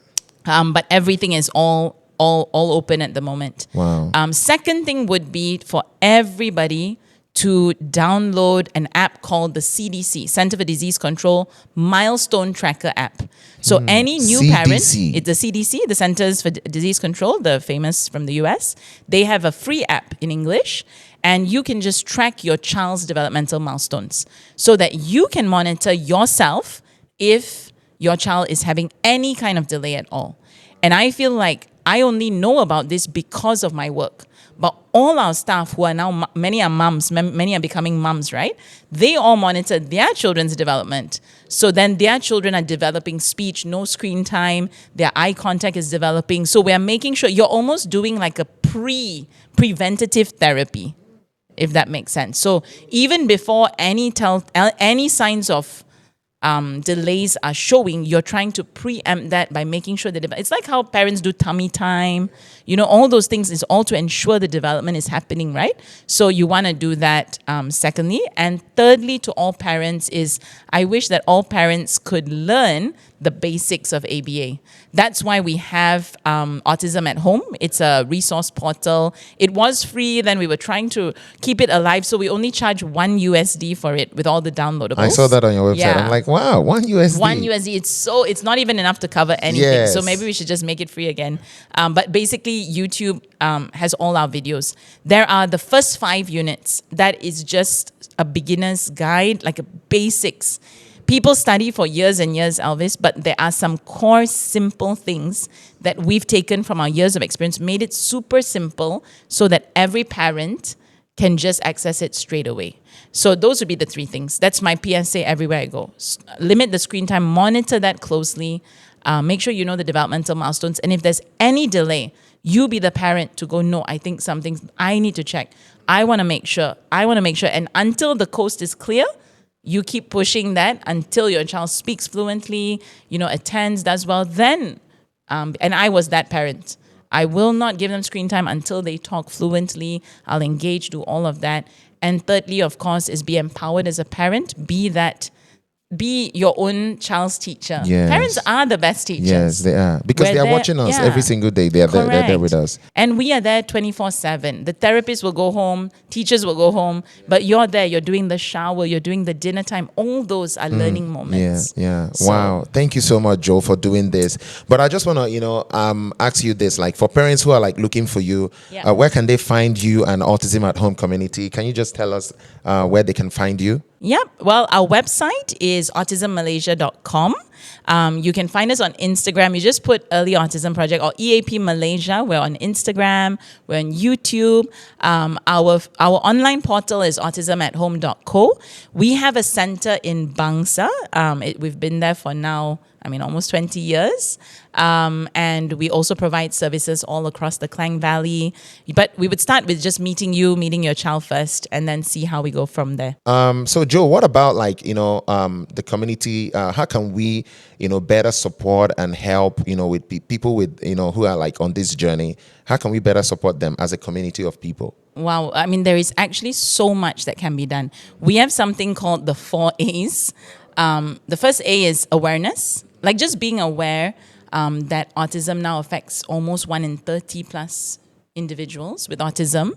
But everything is all open at the moment. Wow. Second thing would be for everybody to download an app called the CDC, Center for Disease Control Milestone Tracker app. So any new parent, it's the CDC, the Centers for Disease Control, the famous from the US, they have a free app in English, and you can just track your child's developmental milestones so that you can monitor yourself if your child is having any kind of delay at all. And I feel like I only know about this because of my work. But all our staff who are now, many are moms, many are becoming moms, right? They all monitor their children's development. So then their children are developing speech, no screen time, their eye contact is developing. So we're making sure you're almost doing like a preventative therapy, if that makes sense. So even before any signs of delays are showing, you're trying to preempt that by making sure that it's like how parents do tummy time, all those things is all to ensure the development is happening, right? So you want to do that, secondly. And thirdly, to all parents is, I wish that all parents could learn the basics of ABA. That's why we have Autism at Home. It's a resource portal. It was free, then we were trying to keep it alive, so we only charge $1 for it with all the downloadables. I saw that on your website. Yeah. I'm like, wow, $1. $1. It's not even enough to cover anything. Yes. So maybe we should just make it free again. But basically, YouTube has all our videos. There are the first 5 units. That is just a beginner's guide, like a basics. People study for years and years, Elvis, but there are some core simple things that we've taken from our years of experience, made it super simple so that every parent can just access it straight away. So those would be the 3 things. That's my PSA everywhere I go. Limit the screen time, monitor that closely, make sure you know the developmental milestones, and if there's any delay, you be the parent to go, no, I think something, I need to check. I want to make sure. And until the coast is clear, you keep pushing that until your child speaks fluently, attends, does well. Then, and I was that parent. I will not give them screen time until they talk fluently. I'll engage, do all of that. And thirdly, of course, is be empowered as a parent. Be your own child's teacher. Yes. Parents are the best teachers. Yes, they are. Because they are watching us every single day. They're there with us. And we are there 24/7. The therapists will go home, teachers will go home, but you're there. You're doing the shower, you're doing the dinner time. All those are learning moments. Yeah. So, wow. Thank you so much, Joe, for doing this. But I just want to, ask you this, like for parents who are like looking for you, where can they find you and Autism at Home community? Can you just tell us where they can find you? Yep. Well, our website is autismmalaysia.com. You can find us on Instagram. You just put Early Autism Project or EAP Malaysia. We're on Instagram. We're on YouTube. Our online portal is autismathome.co. We have a center in Bangsa. We've been there for now, almost 20 years. And we also provide services all across the Klang Valley. But we would start with just meeting your child first, and then see how we go from there. So Joe, what about the community? How can we, better support and help, with people with, who are on this journey? How can we better support them as a community of people? Wow. There is actually so much that can be done. We have something called the 4 A's. The first A is awareness, just being aware that autism now affects almost 1 in 30 plus individuals with autism,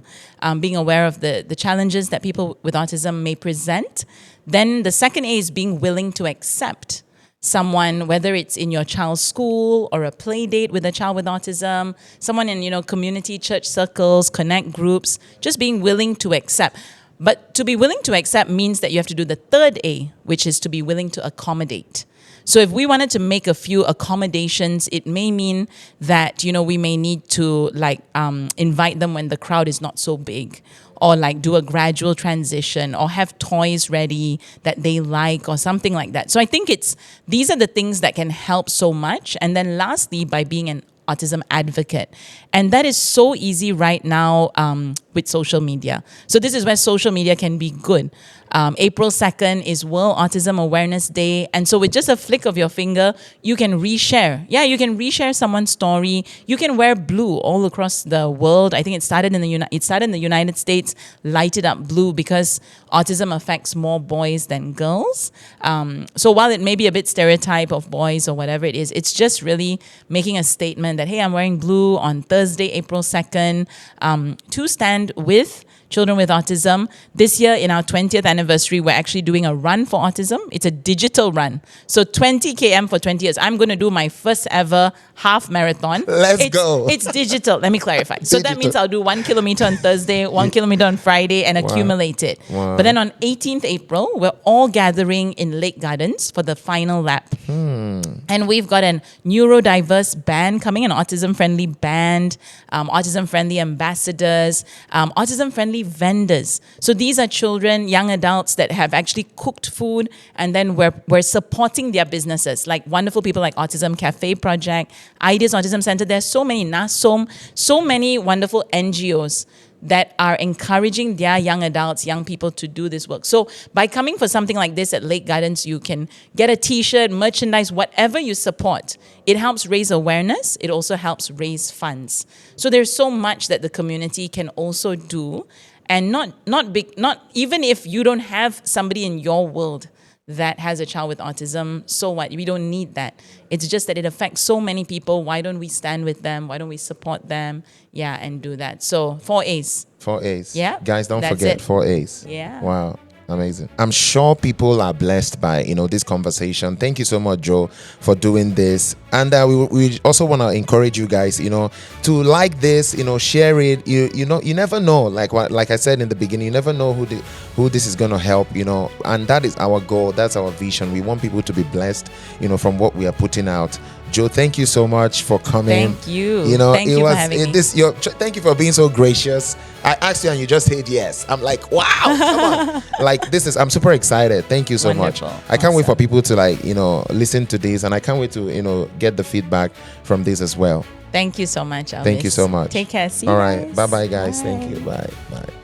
being aware of the challenges that people with autism may present. Then the second A is being willing to accept someone, whether it's in your child's school or a play date with a child with autism, someone in, community, church circles, connect groups, just being willing to accept. But to be willing to accept means that you have to do the third A, which is to be willing to accommodate. So if we wanted to make a few accommodations, it may mean that, we may need to invite them when the crowd is not so big, or do a gradual transition, or have toys ready that they like, or something like that. So I think these are the things that can help so much. And then lastly, by being an autism advocate. And that is so easy right now with social media. So this is where social media can be good. April 2nd is World Autism Awareness Day. And so with just a flick of your finger, you can reshare. Yeah, you can reshare someone's story. You can wear blue all across the world. I think it started in the United States, lighted up blue because autism affects more boys than girls. So while it may be a bit stereotype of boys or whatever it is, it's just really making a statement that, hey, I'm wearing blue on Thursday, April 2nd, to stand with children with autism. This year, in our 20th anniversary, we're actually doing a run for autism. It's a digital run. So 20 km for 20 years. I'm going to do my first ever half marathon. Let's go. It's digital. Let me clarify. So that means I'll do 1 kilometer on Thursday, 1 kilometer on Friday, and accumulate it. Wow. But then on 18th April, we're all gathering in Lake Gardens for the final lap. And we've got a neurodiverse band coming, an autism-friendly band, autism-friendly ambassadors, autism-friendly vendors. So these are children, young adults that have actually cooked food, and then we're supporting their businesses, like wonderful people like Autism Cafe Project, Ideas Autism Center. There's so many, NASOM, so many wonderful NGOs that are encouraging their young adults, young people to do this work. So by coming for something like this at Lake Gardens, you can get a t-shirt, merchandise, whatever you support. It helps raise awareness. It also helps raise funds. So there's so much that the community can also do. And not even if you don't have somebody in your world that has a child with autism, so what? We don't need that. It's just that it affects so many people. Why don't we stand with them? Why don't we support them? Yeah, and do that. So 4 A's. 4 A's. Yeah. Guys, don't forget 4 A's. Yeah. Wow. Amazing. I'm sure people are blessed by, this conversation. Thank you so much, Joe, for doing this. And we also want to encourage you guys, to like this, share it. You never know. Like I said in the beginning, you never know who this is going to help, and that is our goal. That's our vision. We want people to be blessed, from what we are putting out. Joe, thank you so much for coming. Thank you. Thank you for having me. Thank you for being so gracious. I asked you and you just said yes. I'm like, wow, come on. I'm super excited. Thank you so Wonderful. much. I can't wait for people to listen to this, and I can't wait to get the feedback from this as well. Thank you so much, Elvis. Thank you so much. Take care. See you. All guys. right. Bye-bye, guys. Bye. Thank you. Bye. Bye.